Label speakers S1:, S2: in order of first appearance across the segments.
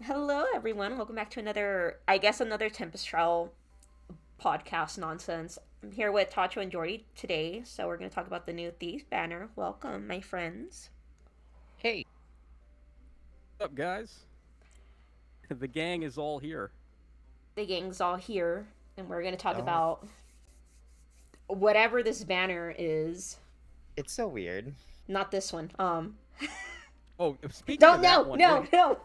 S1: Hello, everyone. Welcome back to another Tempest Trial podcast nonsense. I'm here with Tacho and Jordy today, so we're going to talk about the new Thieves banner. Welcome, my friends.
S2: Hey,
S3: What's up, guys? The gang is all here.
S1: The gang's all here, and we're going to talk
S2: oh,
S1: about whatever this banner is.
S2: it's so weird.
S1: Not this one.
S3: Oh, speaking
S1: Don't,
S3: of that
S1: no,
S3: one,
S1: no, no.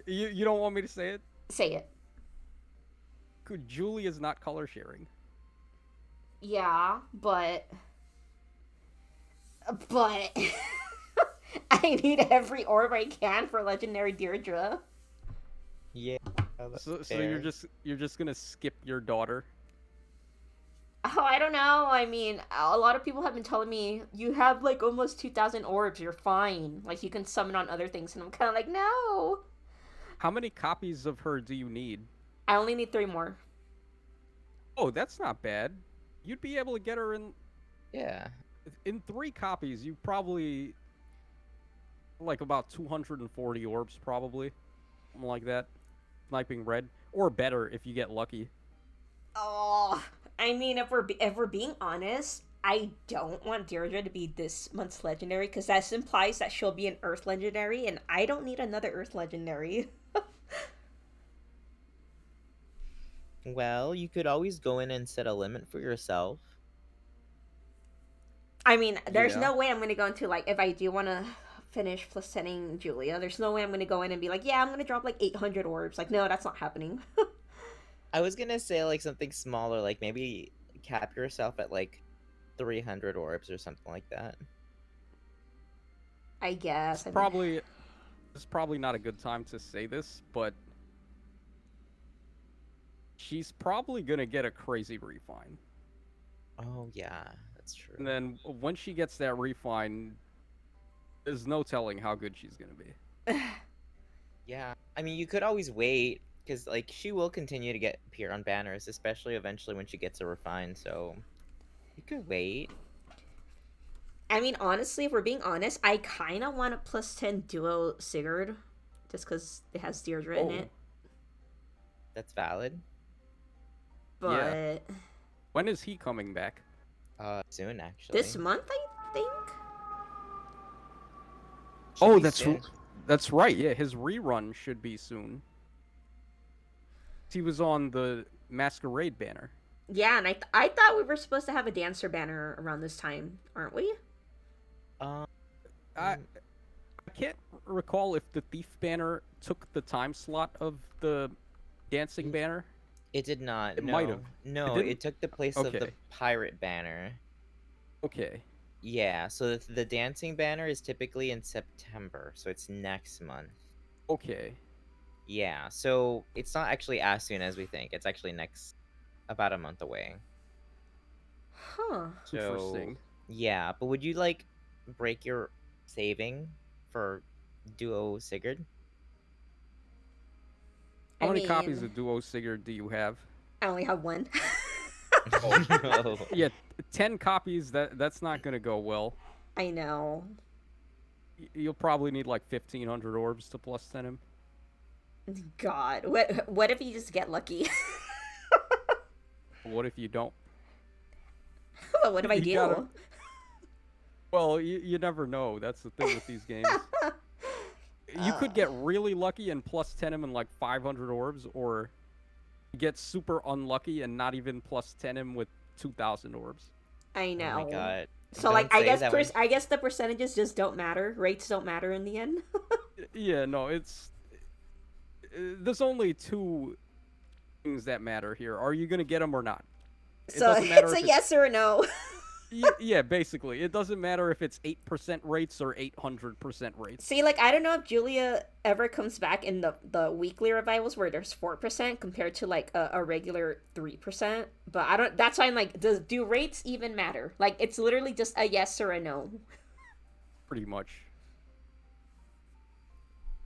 S3: you don't want me to say it?
S1: Say it.
S3: Julie is not color sharing.
S1: Yeah, but I need every orb I can for Legendary Deirdre.
S2: Yeah, that's
S3: So
S2: fair.
S3: you're just gonna skip your daughter.
S1: Oh, I don't know. I mean, a lot of people have been telling me you have like almost 2,000 orbs. You're fine. Like you can summon on other things, and I'm kind of like, no.
S3: How many copies of her do you need?
S1: I only need 3 more.
S3: Oh, that's not bad. You'd be able to get her
S2: Yeah.
S3: in 3 copies. You probably like about 240 orbs, probably something like that. Sniping red or better if you get lucky.
S1: Oh, I mean, if we're being honest, I don't want Deirdre to be this month's legendary because that implies that she'll be an Earth legendary, and I don't need another Earth legendary.
S2: Well, you could always go in and set a limit for yourself.
S1: I mean, there's
S3: Yeah.
S1: no way I'm gonna go into like if I do want to finish plus setting Julia. There's no way I'm gonna go in and be like, yeah, I'm gonna drop like 800 orbs. Like, no, that's not happening.
S2: I was gonna say like something smaller, like maybe cap yourself at like 300 orbs or something like that.
S1: I
S3: It's
S1: guess. I mean,
S3: probably it's probably not a good time to say this, but she's probably gonna get a crazy refine.
S2: Oh yeah, that's
S3: And
S2: true.
S3: then when she gets that refine, there's no telling how good she's gonna be.
S2: Yeah, I mean you could always wait because like she will continue to get appear on banners, especially eventually when she gets a refine. So you could wait.
S1: I mean, honestly, if we're being honest, I kind of want a plus 10 duo Sigurd, just because it has Deirdre in
S3: Oh,
S1: it.
S2: That's valid.
S3: yeah.
S1: But
S3: When is he coming back?
S2: Soon actually.
S1: this month, I think.
S2: Should
S3: Oh,
S2: be soon.
S3: that's right. Yeah, his rerun should be soon. He was on the Masquerade banner.
S1: Yeah, and I thought we were supposed to have a dancer banner around this time, aren't we?
S2: Um,
S3: I I can't recall if the Thief banner took the time slot of the dancing banner.
S2: it did not.
S3: It might have.
S2: No,
S3: It
S2: no,
S3: didn't.
S2: it took the place of the
S3: Okay.
S2: pirate banner.
S3: Okay.
S2: Yeah, so the dancing banner is typically in September, so it's next month.
S3: Okay.
S2: Yeah, so it's not actually as soon as we think. It's actually next about a month away.
S1: Huh.
S2: So
S3: Interesting.
S2: yeah, but would you like break your saving for Duo Sigurd?
S3: How
S1: I
S3: many copies
S1: mean,
S3: of Duo Sigurd do you have?
S1: I only have one.
S3: Oh,
S2: No.
S3: yeah, 10 copies. That's not gonna go well.
S1: I know.
S3: You'll probably need like 1,500 orbs to plus 10 him.
S1: God, what if you just get lucky?
S3: What if you don't?
S1: What if I
S3: You gotta.
S1: do?
S3: Well, you never know. That's the thing with these games. You
S1: Uh,
S3: could get really lucky and plus 10 him in like 500 orbs, or get super unlucky and not even plus 10 him with 2,000 orbs.
S1: I
S2: Oh my
S1: know.
S2: god.
S1: So like,
S2: Don't
S1: I
S2: say
S1: guess
S2: that when
S1: I guess the percentages just don't matter. Rates don't matter in the end.
S3: Yeah, no, there's only two things that matter here. Are you gonna get them or not? It
S1: So
S3: doesn't matter
S1: it's
S3: if
S1: a
S3: it's
S1: yes or a no.
S3: yeah, basically. It doesn't matter if it's 8% rates or 800% rates.
S1: See, like I don't know if Julia ever comes back in the weekly revivals where there's 4% compared to like a regular 3%. But I don't. That's why I'm like, do rates even matter? Like it's literally just a yes or a no.
S3: Pretty much.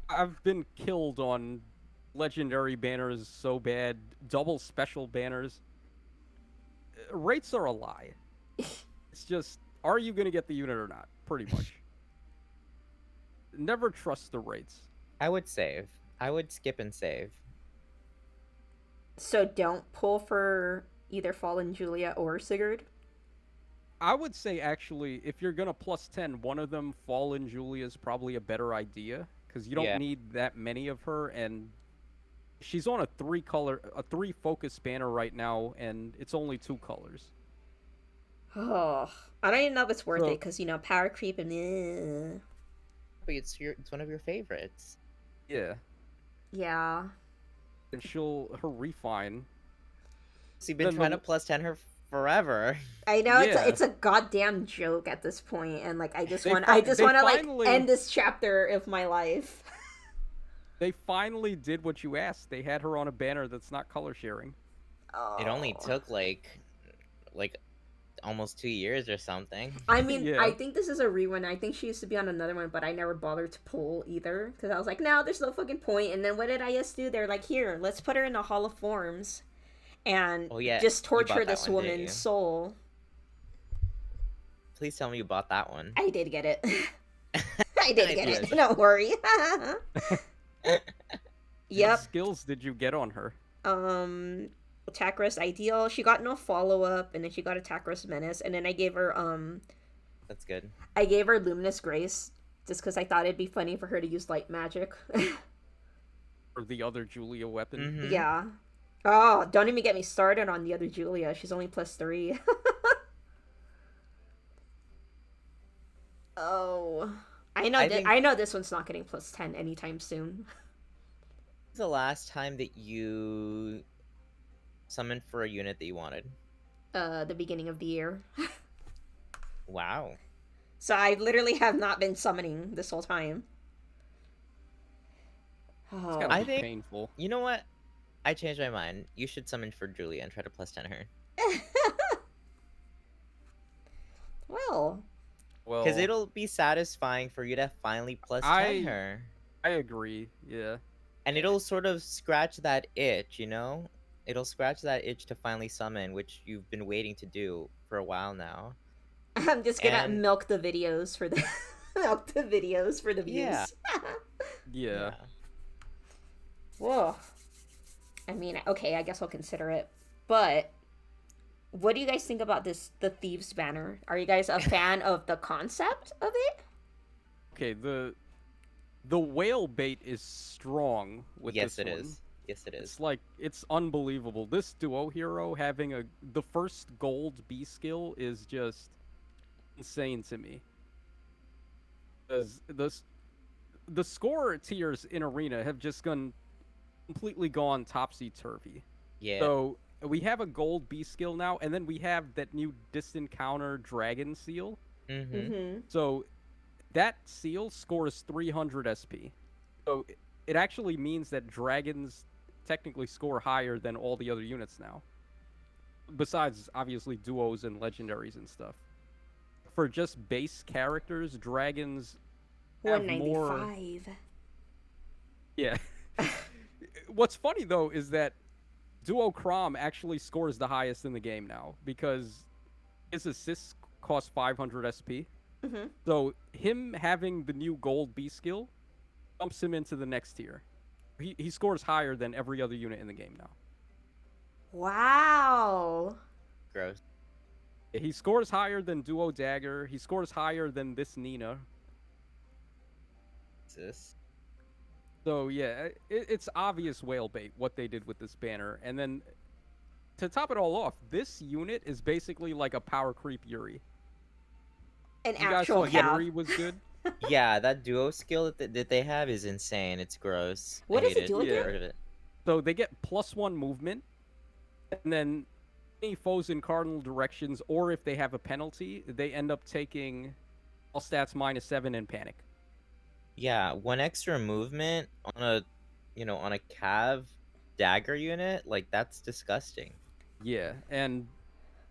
S3: I've been killed on legendary banners so bad, double special banners. Rates are a lie. It's just, are you going to get the unit or not? Pretty much. Never trust the rates.
S2: I would save. I would skip and save.
S1: So don't pull for either Fallen Julia or Sigurd.
S3: I would say actually, if you're gonna plus 10, one of them, Fallen Julia, is probably a better idea because you don't
S2: Yeah.
S3: need that many of her, and she's on a three focus banner right now, and it's only 2 colors.
S1: Oh, I don't even know if it's worth
S3: So-
S1: it because power creep and
S2: But it's one of your favorites.
S3: Yeah,
S1: yeah.
S3: and her refine.
S2: So you've been
S3: Then
S2: trying
S3: the-
S2: to plus 10 her forever.
S1: I know
S3: Yeah.
S1: it's a goddamn joke at this point, and like I just
S3: They
S1: want
S3: fi-
S1: I just
S3: they
S1: want to
S3: finally-
S1: like end this chapter of my life.
S3: They finally did what you asked. They had her on a banner that's not color sharing.
S1: Oh.
S2: It only took like almost 2 years or something.
S1: I mean,
S3: Yeah.
S1: I think this is a rerun. I think she used to be on another one, but I never bothered to pull either because I was like, no, there's no fucking point. And then what did IS do? They're like, here, let's put her in the Hall of Forms, and
S2: Oh, yeah,
S1: just
S2: you
S1: torture
S2: bought that
S1: this
S2: one, didn't
S1: woman's
S2: you?
S1: soul.
S2: Please tell me you bought that one.
S1: I did get it. I did
S2: I
S1: get
S2: did.
S1: it. Don't worry. Yep.
S3: What skills did you get on her?
S1: Attack Rust Ideal. She got no follow up, and then she got Attack Rust Menace, and then I gave her
S2: That's good.
S1: Luminous Grace just because I thought it'd be funny for her to use light magic.
S3: Or the other Julia weapon?
S2: Mhm.
S1: Yeah. Oh, don't even get me started on the other Julia. She's only +3. Oh, I know this one's not getting +10 anytime soon.
S2: When's the last time that you summoned for a unit that you wanted?
S1: The beginning of the year.
S2: Wow.
S1: So I literally have not been summoning this whole time.
S3: It's
S1: Oh.
S3: gotta
S2: I
S3: be
S2: think-
S3: painful.
S2: You know what? I changed my mind. You should summon for Julia and try to plus 10 her.
S1: Well,
S3: Well,
S2: Because it'll be satisfying for you to finally plus 10 her.
S3: I agree. Yeah.
S2: And it'll sort of scratch that itch, you know? It'll scratch that itch to finally summon, which you've been waiting to do for a while now.
S1: I'm just gonna
S2: And-
S1: milk the videos for the views.
S2: Yeah.
S3: Yeah.
S1: Whoa. I mean, okay, I guess I'll consider it. But what do you guys think about the Thieves banner? Are you guys a fan of the concept of it?
S3: Okay, the whale bait is strong with
S2: Yes,
S3: this
S2: it
S3: one.
S2: is. Yes, it is.
S3: It's unbelievable. This duo hero having the first gold B skill is just insane to me. Because the score tiers in Arena have just completely gone topsy-turvy.
S2: Yeah.
S3: So we have a gold B skill now, and then we have that new distant counter dragon seal.
S2: Mm-hmm.
S1: Mm-hmm.
S3: So that seal scores 300 SP. So it actually means that dragons technically score higher than all the other units now. Besides, obviously, duos and legendaries and stuff. For just base characters, dragons have more...
S1: 195.
S3: Yeah. What's funny, though, is that Duo Crom actually scores the highest in the game now, because his assists cost 500 SP.
S1: Mm-hmm.
S3: So him having the new gold B skill bumps him into the next tier. He scores higher than every other unit in the game now.
S1: Wow.
S2: Gross.
S3: He scores higher than Duo Dagger. He scores higher than this Nina.
S2: This.
S3: So yeah, it's obvious whale bait what they did with this banner. And then to top it all off, this unit is basically like a power creep Yuri.
S1: An
S3: You guys
S1: actual
S3: thought
S1: cow.
S3: Yuri was good?
S2: Yeah, that duo skill that they have is insane. It's gross.
S1: What
S2: I
S1: does
S2: hate
S1: it do
S2: Get
S3: again?
S2: rid of it.
S3: So they get +1 movement, and then any foes in cardinal directions, or if they have a penalty, they end up taking all stats -7 and panic.
S2: Yeah, 1 extra movement on a cav dagger unit, like that's disgusting.
S3: Yeah, and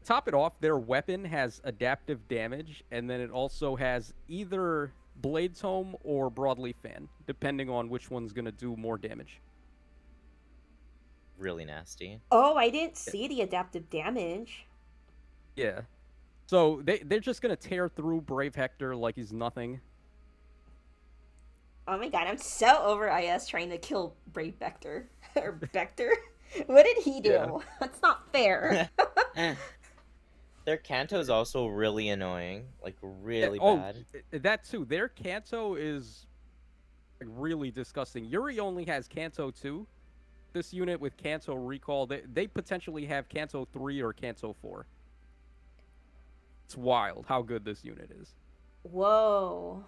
S3: top it off, their weapon has adaptive damage, and then it also has either Blade Tome or Broadleaf Fan, depending on which one's gonna do more damage.
S2: Really nasty.
S1: Oh, I didn't see the adaptive damage.
S3: Yeah. So they're just gonna tear through Brave Hector like he's nothing.
S1: Oh my god, I'm so over IS trying to kill Brave Vector. Or Vector? What did he do?
S3: Yeah.
S1: That's not fair.
S2: Their Canto is also really annoying, like really
S3: Oh,
S2: bad.
S3: that too. Their Canto is like, really disgusting. Yuri only has Canto 2. This unit with Canto Recall, they potentially have Canto 3 or Canto 4. It's wild how good this unit is.
S1: Whoa.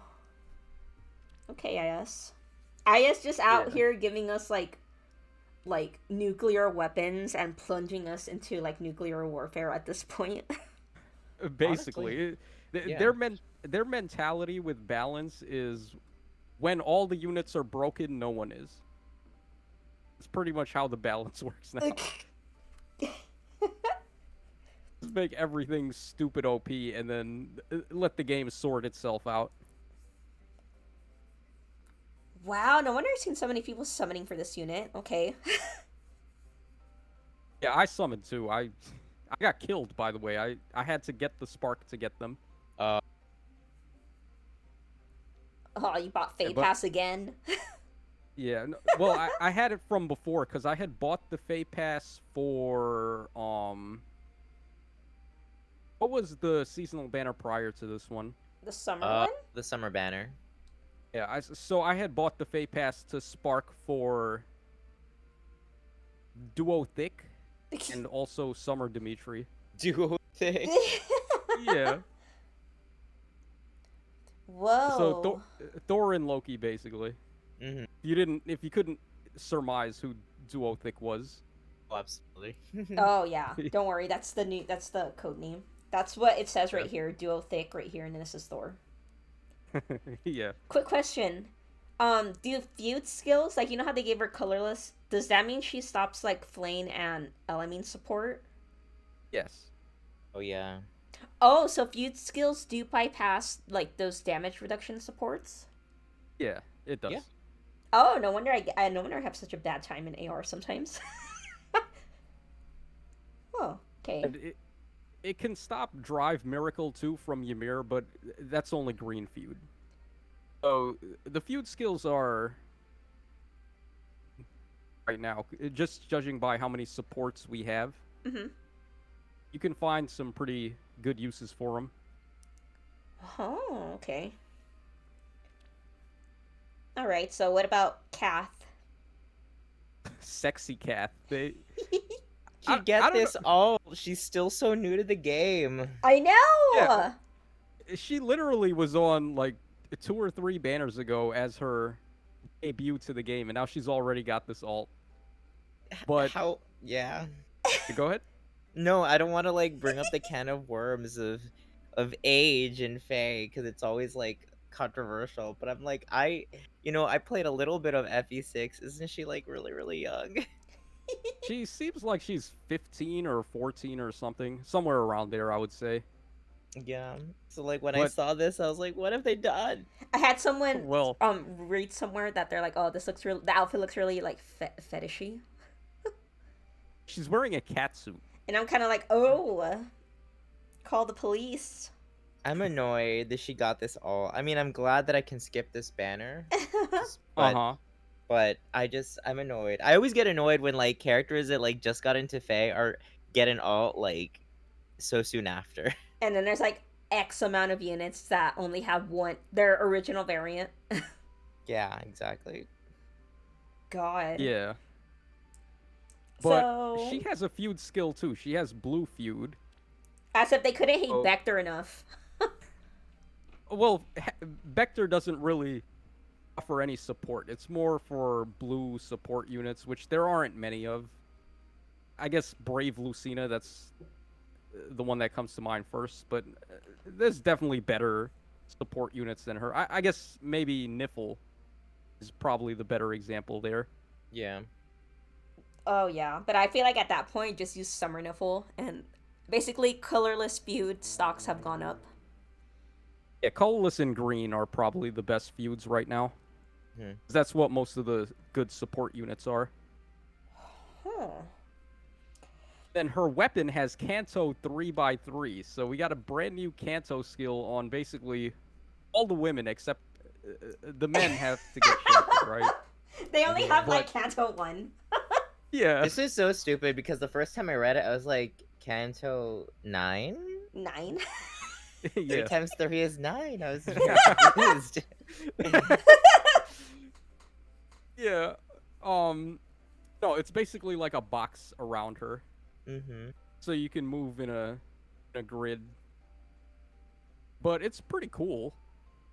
S1: Okay, IS. IS just out
S3: Yeah.
S1: here giving us like nuclear weapons and plunging us into like nuclear warfare at this point.
S3: Basically,
S2: yeah.
S3: their mentality with balance is when all the units are broken, no one is. It's pretty much how the balance works now. Just make everything stupid OP and then let the game sort itself out.
S1: Wow, no wonder I've seen so many people summoning for this unit. Okay.
S3: Yeah, I summoned too. I got killed, by the way. I had to get the spark to get them.
S2: Uh,
S1: Oh, you bought Fate
S3: but-
S1: Pass again?
S3: Yeah, well, I had it from before because I had bought the Fate Pass for what was the seasonal banner prior to this one?
S1: The summer one?
S2: the summer banner.
S3: Yeah, so I had bought the Fate Pass to spark for Duo Thick and also Summer Dimitri.
S2: Duo thing.
S3: Yeah.
S1: Whoa.
S3: So Thor and Loki basically.
S2: Mm-hmm.
S3: If you couldn't surmise who Duo Thick was.
S2: Oh, absolutely.
S1: Oh yeah. Don't worry, that's the code name. That's what it says right here. Duo Thick right here, and then this is Thor.
S3: Yeah.
S1: Quick question. Do Feud skills, like, you know how they gave her colorless? Does that mean she stops like flame and element support?
S3: Yes.
S2: Oh yeah.
S1: Oh, so Feud skills do bypass like those damage reduction supports?
S3: Yeah, it does.
S2: Yeah.
S1: Oh, no wonder no wonder I have such a bad time in AR sometimes. Oh, okay.
S3: And it can stop Drive Miracle too from Ymir, but that's only green Feud. So the Feud skills are right now, just judging by how many supports we have,
S1: Mhm.
S3: you can find some pretty good uses for them.
S1: Oh, okay. All right. So what about Kath?
S3: Sexy Cat. They
S2: You
S3: I
S2: get
S3: don't
S2: this all. She's still so new to the game.
S1: I know.
S3: Yeah. She literally was on like 2 or 3 banners ago as her debut to the game, and now she's already got this alt. But
S2: How? Yeah.
S3: go ahead.
S2: No, I don't want to like bring up the can of worms of age and Fae because it's always like controversial. But I'm like, I played a little bit of FE6. Isn't she like really young?
S3: She seems like she's 15 or 14 or something, somewhere around there, I would say.
S2: Yeah. So like when I
S3: But-
S2: saw this, I was like, what have they done?
S1: I had someone
S3: Well,
S1: read somewhere that they're like, oh, this looks real. The outfit looks really like fetishy,
S3: she's wearing a cat suit.
S1: and I'm kind of like, oh, call the police.
S2: I'm annoyed that she got this all. I mean, I'm glad that I can skip this banner.
S3: Uh huh.
S2: But I'm annoyed. I always get annoyed when like characters that like just got into Fae are getting alt like so soon after.
S1: And then there's like X amount of units that only have their original variant.
S2: Yeah, exactly.
S1: God.
S3: Yeah. But
S1: So,
S3: she has a Feud skill too. She has Blue Feud.
S1: as if they couldn't hate
S3: Oh.
S1: Vector enough.
S3: Well, Vector doesn't really offer any support. It's more for blue support units, which there aren't many of. I guess Brave Lucina, that's the one that comes to mind first, but there's definitely better support units than her. I guess maybe Niffle is probably the better example there.
S2: Yeah.
S1: Oh yeah, but I feel like at that point, just use Summer Niffle, and basically colorless Feud stocks have gone up.
S3: Yeah, Colorless and Green are probably the best feuds right now.
S2: Hmm.
S3: That's what most of the good support units are.
S1: Huh.
S3: Then her weapon has Canto 3x3, so we got a brand new Canto skill on basically all the women except the men have to get shafted, right?
S1: They only
S2: Yeah.
S1: have like Canto 1.
S3: Yeah.
S2: This is so stupid because the first time I read it, I was like, Canto 9?
S1: 9.
S2: 3
S3: Yeah.
S2: times 3 is 9. I was very confused.
S3: Yeah. No, it's basically like a box around her,
S2: Mm-hmm.
S3: so you can move in a grid. But it's pretty cool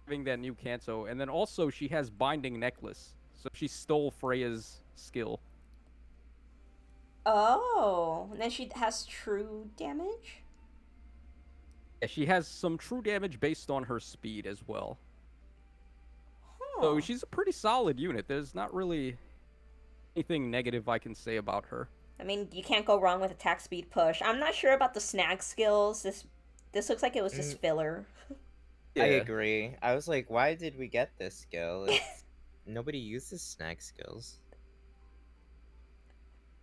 S3: having that new Kanto, and then also she has Binding Necklace, so she stole Freya's skill.
S1: Oh, and then she has true damage?
S3: Yeah, she has some true damage based on her speed as well.
S1: Huh.
S3: So she's a pretty solid unit. There's not really anything negative I can say about her.
S1: I mean, you can't go wrong with attack speed push. I'm not sure about the snag skills. This looks like it was just filler.
S2: I agree. I was like, why did we get this skill? Nobody uses snack skills.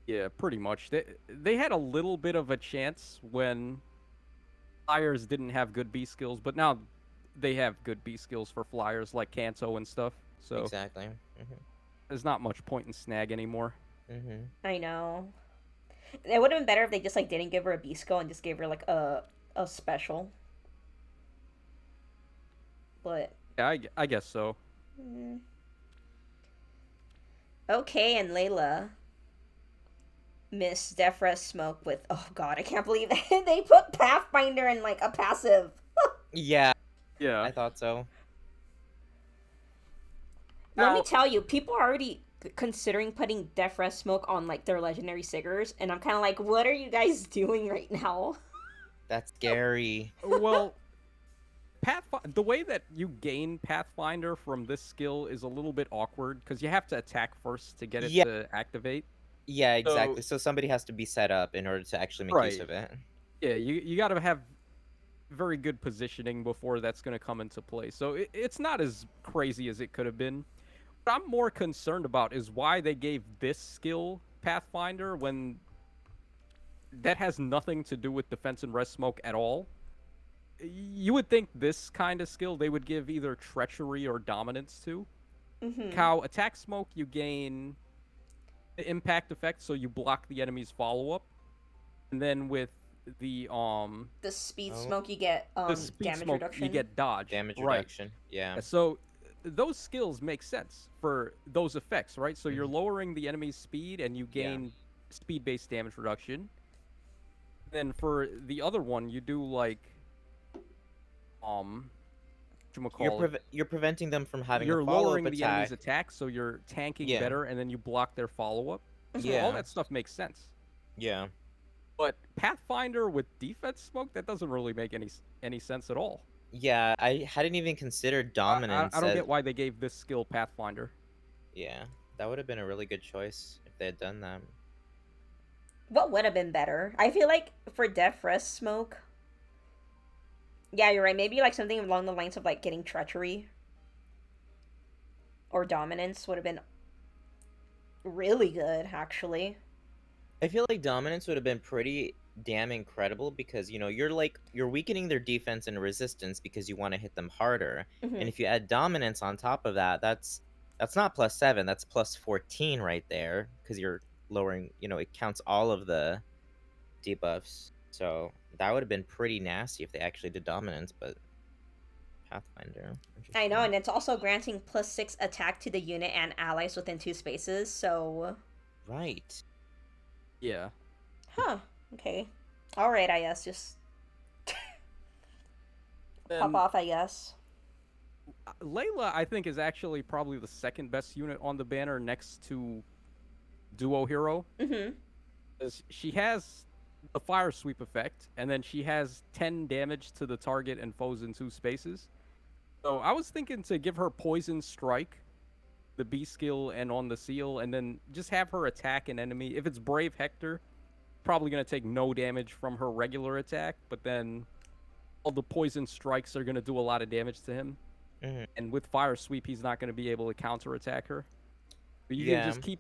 S3: Yeah, pretty much. They had a little bit of a chance when Flyers didn't have good B skills, but now they have good B skills for Flyers like Kanto and stuff. So
S2: Exactly. Mm-hmm.
S3: there's not much point in snag anymore.
S2: Mm-hmm.
S1: I know. It would have been better if they just like didn't give her a B skill and just gave her like a special. But
S3: Yeah, I guess so.
S1: Okay, and Layla. Miss Defra Smoke with, oh god, I can't believe they put Pathfinder in like a passive.
S2: Yeah,
S3: Yeah.
S2: I thought so.
S1: Let me
S3: Now-
S1: tell you, people are already considering putting Defra Smoke on like their legendary Siggers, and I'm kind of like, what are you guys doing right now?
S2: That's scary.
S3: Well, the way that you gain Pathfinder from this skill is a little bit awkward because you have to attack first to get it
S2: Yeah.
S3: to activate.
S2: Yeah, exactly. So somebody has to be set up in order to actually make use
S3: Right.
S2: of it.
S3: Yeah, you got to have very good positioning before that's going to come into play. So it's not as crazy as it could have been. What I'm more concerned about is why they gave this skill Pathfinder when that has nothing to do with defense and rest smoke at all. You would think this kind of skill they would give either treachery or dominance to. Cow attack smoke, you gain the impact effect, so you block the enemy's follow-up. And then with the
S1: speed
S2: Oh.
S1: smoke, you get
S3: the speed
S1: damage
S3: smoke,
S1: reduction.
S3: you get dodge.
S2: Damage
S3: Right.
S2: reduction. Yeah.
S3: So those skills make sense for those effects, right? So you're lowering the enemy's speed and you gain speed-based damage reduction. Then for the other one, you do like
S2: You're preventing them from having
S3: you're
S2: a follow-up
S3: lowering the
S2: attack.
S3: enemy's attack, so you're tanking
S2: Yeah.
S3: better, and then you block their follow-up. So
S2: Yeah.
S3: all that stuff makes sense.
S2: Yeah.
S3: But Pathfinder with defense smoke, that doesn't really make any sense at all.
S2: Yeah, I hadn't even considered dominance.
S3: I don't
S2: as-
S3: get why they gave this skill Pathfinder.
S2: Yeah, that would have been a really good choice if they had done that.
S1: What would have been better? I feel like for Defra Smoke. Yeah, you're right. Maybe like something along the lines of like getting treachery or dominance would have been really good, actually.
S2: I feel like dominance would have been pretty damn incredible because you're weakening their defense and resistance because you want to hit them harder.
S1: Mhm.
S2: And if you add dominance on top of that, that's not +7, that's +14 right there because you're lowering, it counts all of the debuffs. So that would have been pretty nasty if they actually did dominance, but Pathfinder.
S1: I know, and it's also granting +6 attack to the unit and allies within 2 spaces, so...
S2: Right.
S3: Yeah.
S1: Huh. Okay. Alright, I guess. Just pop
S3: Then
S1: off, I guess.
S3: Leila, I think, is actually probably the second best unit on the banner next to Duo Hero.
S1: Mm-hmm.
S3: 'Cause she has the fire sweep effect, and then she has 10 damage to the target and foes in 2 spaces. So I was thinking to give her Poison Strike, the B skill, and on the seal, and then just have her attack an enemy. If it's Brave Hector, probably going to take no damage from her regular attack, but then all the Poison Strikes are going to do a lot of damage to him.
S2: Mhm.
S3: And with Fire Sweep, he's not going to be able to counterattack her. But you
S2: Yeah.
S3: can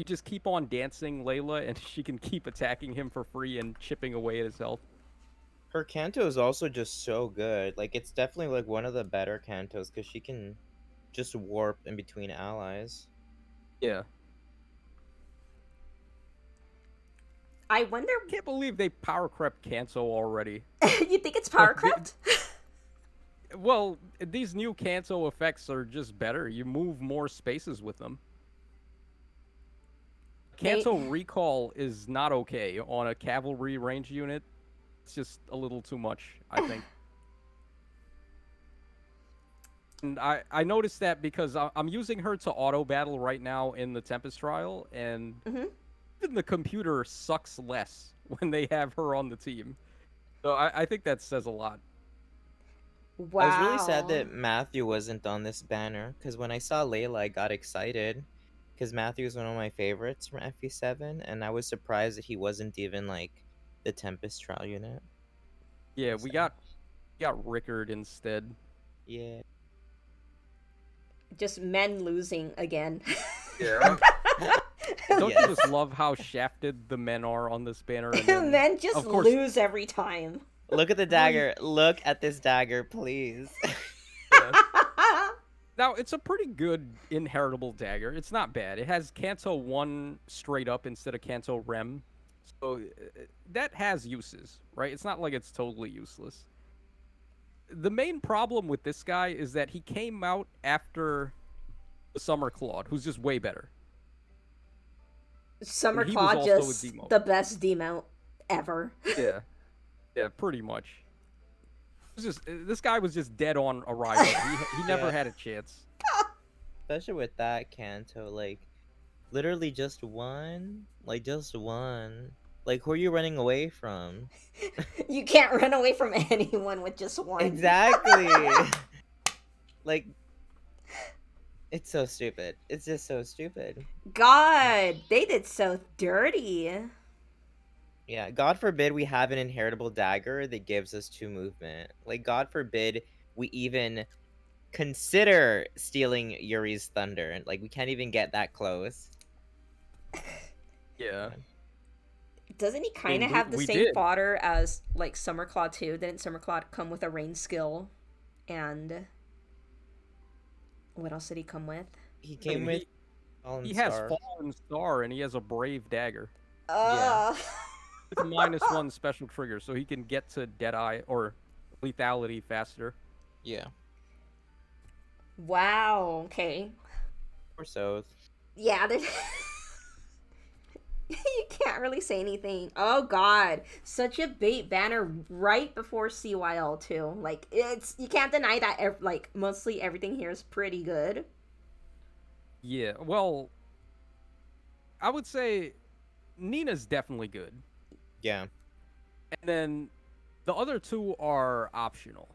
S3: just keep on dancing Layla, and she can keep attacking him for free and chipping away at his health.
S2: Her Canto is also just so good. Like, it's definitely like one of the better Cantos because she can just warp in between allies.
S3: Yeah.
S1: I wonder.
S3: I can't believe they power crept Canto already.
S1: You think it's power
S3: Like,
S1: crept?
S3: Well, these new Canto effects are just better. You move more spaces with them. Canto recall is not okay on a cavalry range unit. It's just a little too much, I think. And I noticed that because I'm using her to auto battle right now in the Tempest trial, and even the computer sucks less when they have her on the team. So I think that says a lot.
S1: Wow.
S2: I was really sad that Matthew wasn't on this banner, because when I saw Leila, I got excited, because Matthew is one of my favorites from FE7, and I was surprised that he wasn't even, like, the Tempest trial unit.
S3: Yeah, we got Rickard instead.
S2: Yeah.
S1: Just men losing again.
S3: Yeah. Don't
S2: Yes.
S3: you just love how shafted the men are on this banner? And then,
S1: Men just
S3: of course,
S1: lose every time.
S2: Look at the dagger. Look at this dagger, please.
S3: Now, it's a pretty good inheritable dagger. It's not bad. It has Canto 1 straight up instead of Canto Rem. So that has uses, right? It's not like it's totally useless. The main problem with this guy is that he came out after the Summer Claude, who's just way better.
S1: Summer
S3: He was
S1: Claw
S3: also a
S1: just
S3: demote.
S1: the best demount ever.
S3: Yeah. Yeah, pretty much. This guy was just dead on arrival. He never had a chance.
S2: Especially with that Canto, like, literally just one? Like, just one. Like, who are you running away from?
S1: You can't run away from anyone with just one.
S2: Exactly. Like, it's so stupid. It's just so stupid.
S1: God, they did so dirty.
S2: Yeah, God forbid we have an inheritable dagger that gives us 2 movement. Like, God forbid we even consider stealing Yuri's thunder. Like, we can't even get that close.
S3: Yeah.
S1: Doesn't he kind of have the same fodder as, like, Summer Claw too? Didn't Summer Claw come with a rain skill? And what else did he come with?
S2: He came with Fallen
S3: He
S2: Star.
S3: has Fallen Star, and he has a Brave Dagger.
S1: Yeah.
S3: It's a -1 special trigger, so he can get to Deadeye or lethality faster.
S2: Yeah.
S1: Wow. Okay.
S2: Or so.
S1: Yeah. You can't really say anything. Oh God, such a bait banner right before CYL too. Like, it's, you can't deny that. Like, mostly everything here is pretty good.
S3: Yeah. Well, I would say Nina's definitely good.
S2: Yeah.
S3: And then the other two are optional.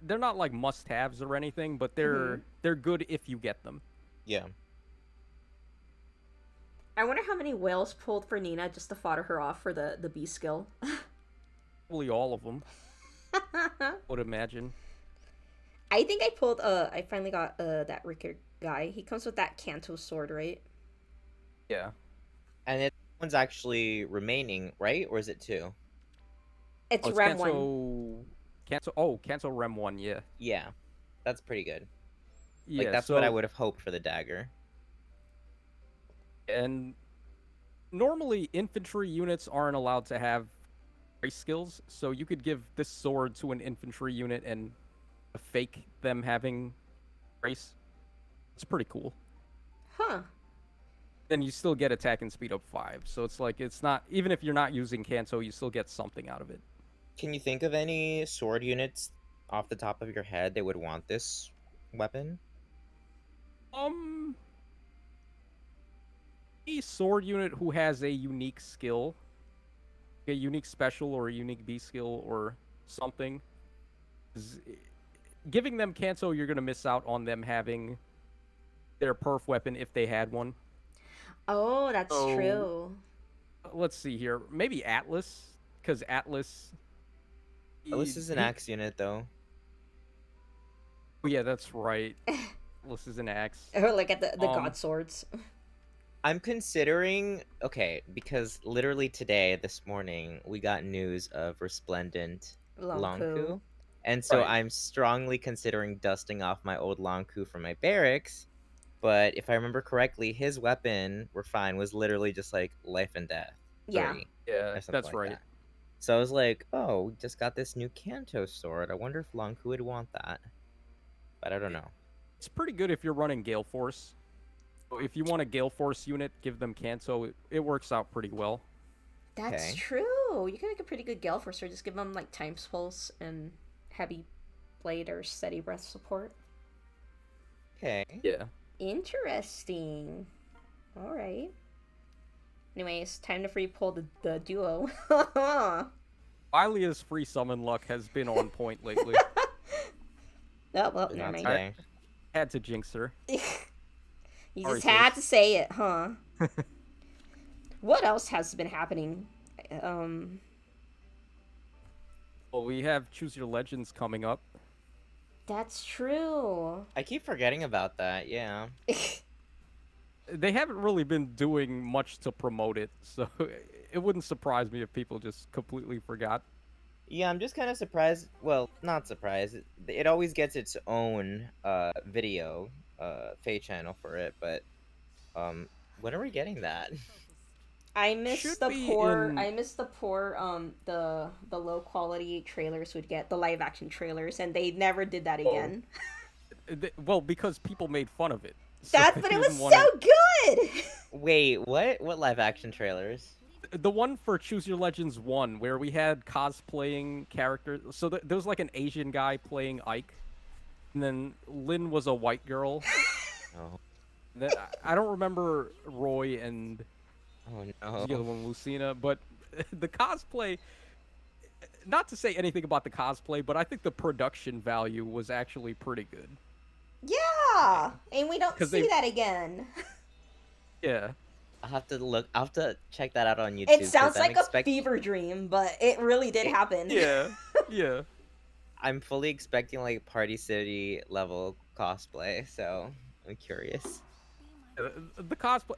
S3: They're not like must-haves or anything, but they're good if you get them.
S2: Yeah.
S1: I wonder how many whales pulled for Nina just to fodder her off for the B skill.
S3: Probably all of them. I would imagine.
S1: I think I finally got that Rickard guy. He comes with that Canto sword, right?
S3: Yeah.
S2: And one's actually remaining, right? Or is it 2?
S1: It's Rem 1.
S3: Canto Rem 1, yeah.
S2: Yeah. That's pretty good.
S3: Yeah,
S2: like, that's what I would have hoped for the dagger.
S3: And normally infantry units aren't allowed to have race skills, so you could give this sword to an infantry unit and fake them having race. It's pretty cool.
S1: Huh.
S3: Then you still get attack and speed up 5, so it's like, it's not, even if you're not using Canto, you still get something out of it.
S2: Can you think of any sword units off the top of your head that would want this weapon?
S3: A sword unit who has a unique skill, a unique special or a unique B skill or something, giving them Canto, you're going to miss out on them having their perf weapon if they had one.
S1: Oh, that's true.
S3: Let's see here. Maybe Atlas, because Atlas
S2: is an axe unit, though.
S3: Oh, yeah, that's right. Atlas is an axe.
S1: Or like at the god swords.
S2: I'm considering, okay, because literally today, this morning, we got news of Resplendent Lonku. And so
S3: Right.
S2: I'm strongly considering dusting off my old Lanku from my barracks. But if I remember correctly, his weapon, we're fine, was literally just like life and death
S1: Yeah.
S2: 3
S3: Yeah,
S2: or something
S3: that's
S2: like
S3: right.
S2: that. So I was like, oh, we just got this new Kanto sword. I wonder if Lanku would want that. But I don't know.
S3: It's pretty good if you're running Gale Force. So if you want a Gale Force unit, give them Canto. It works out pretty well.
S1: That's
S2: Okay.
S1: true. You can make a pretty good Gale Force, or just give them like Times Pulse and Heavy Blade or Steady Breath support.
S2: Okay.
S3: Yeah.
S1: Interesting. All right. Anyways, time to free pull the duo.
S3: Ilea's free summon luck has been on point lately.
S1: Oh, well,
S2: But
S1: never
S2: not
S1: mind.
S2: today.
S3: Had to jinx her.
S1: You
S3: Sorry,
S1: just had
S3: sis.
S1: to say it, huh? What else has been happening?
S3: Well, we have Choose Your Legends coming up.
S1: That's true.
S2: I keep forgetting about that, yeah.
S3: They haven't really been doing much to promote it, so it wouldn't surprise me if people just completely forgot.
S2: Yeah, I'm just kind of surprised. Well, not surprised. It always gets its own video Faye channel for it, but when are we getting that?
S1: I miss
S3: Should
S1: the
S3: be
S1: poor.
S3: in-
S1: I miss the poor. The low quality trailers would get the live action trailers, and they never did that again.
S3: Well, because people made fun of it. So
S1: That,
S3: they
S1: but it was
S3: didn't wanna-
S1: so good.
S2: Wait, what? What live action trailers?
S3: The one for Choose Your Legends 1, where we had cosplaying characters. So there was like an Asian guy playing Ike, and then Lynn was a white girl.
S2: Oh,
S3: I don't remember Roy and
S2: oh
S3: the other
S2: no.
S3: one, Lucina, but the cosplay. Not to say anything about the cosplay, but I think the production value was actually pretty good.
S1: Yeah, and we don't
S3: 'Cause
S1: see
S3: they-
S1: that again.
S3: Yeah.
S2: I'll have to look. I'll have to check that out on YouTube.
S1: It
S2: 'cause
S1: sounds
S2: I'm
S1: like
S2: expect-
S1: a fever dream, but it really did happen.
S3: Yeah. Yeah.
S2: I'm fully expecting like Party City level cosplay, so I'm curious.
S3: The cosplay,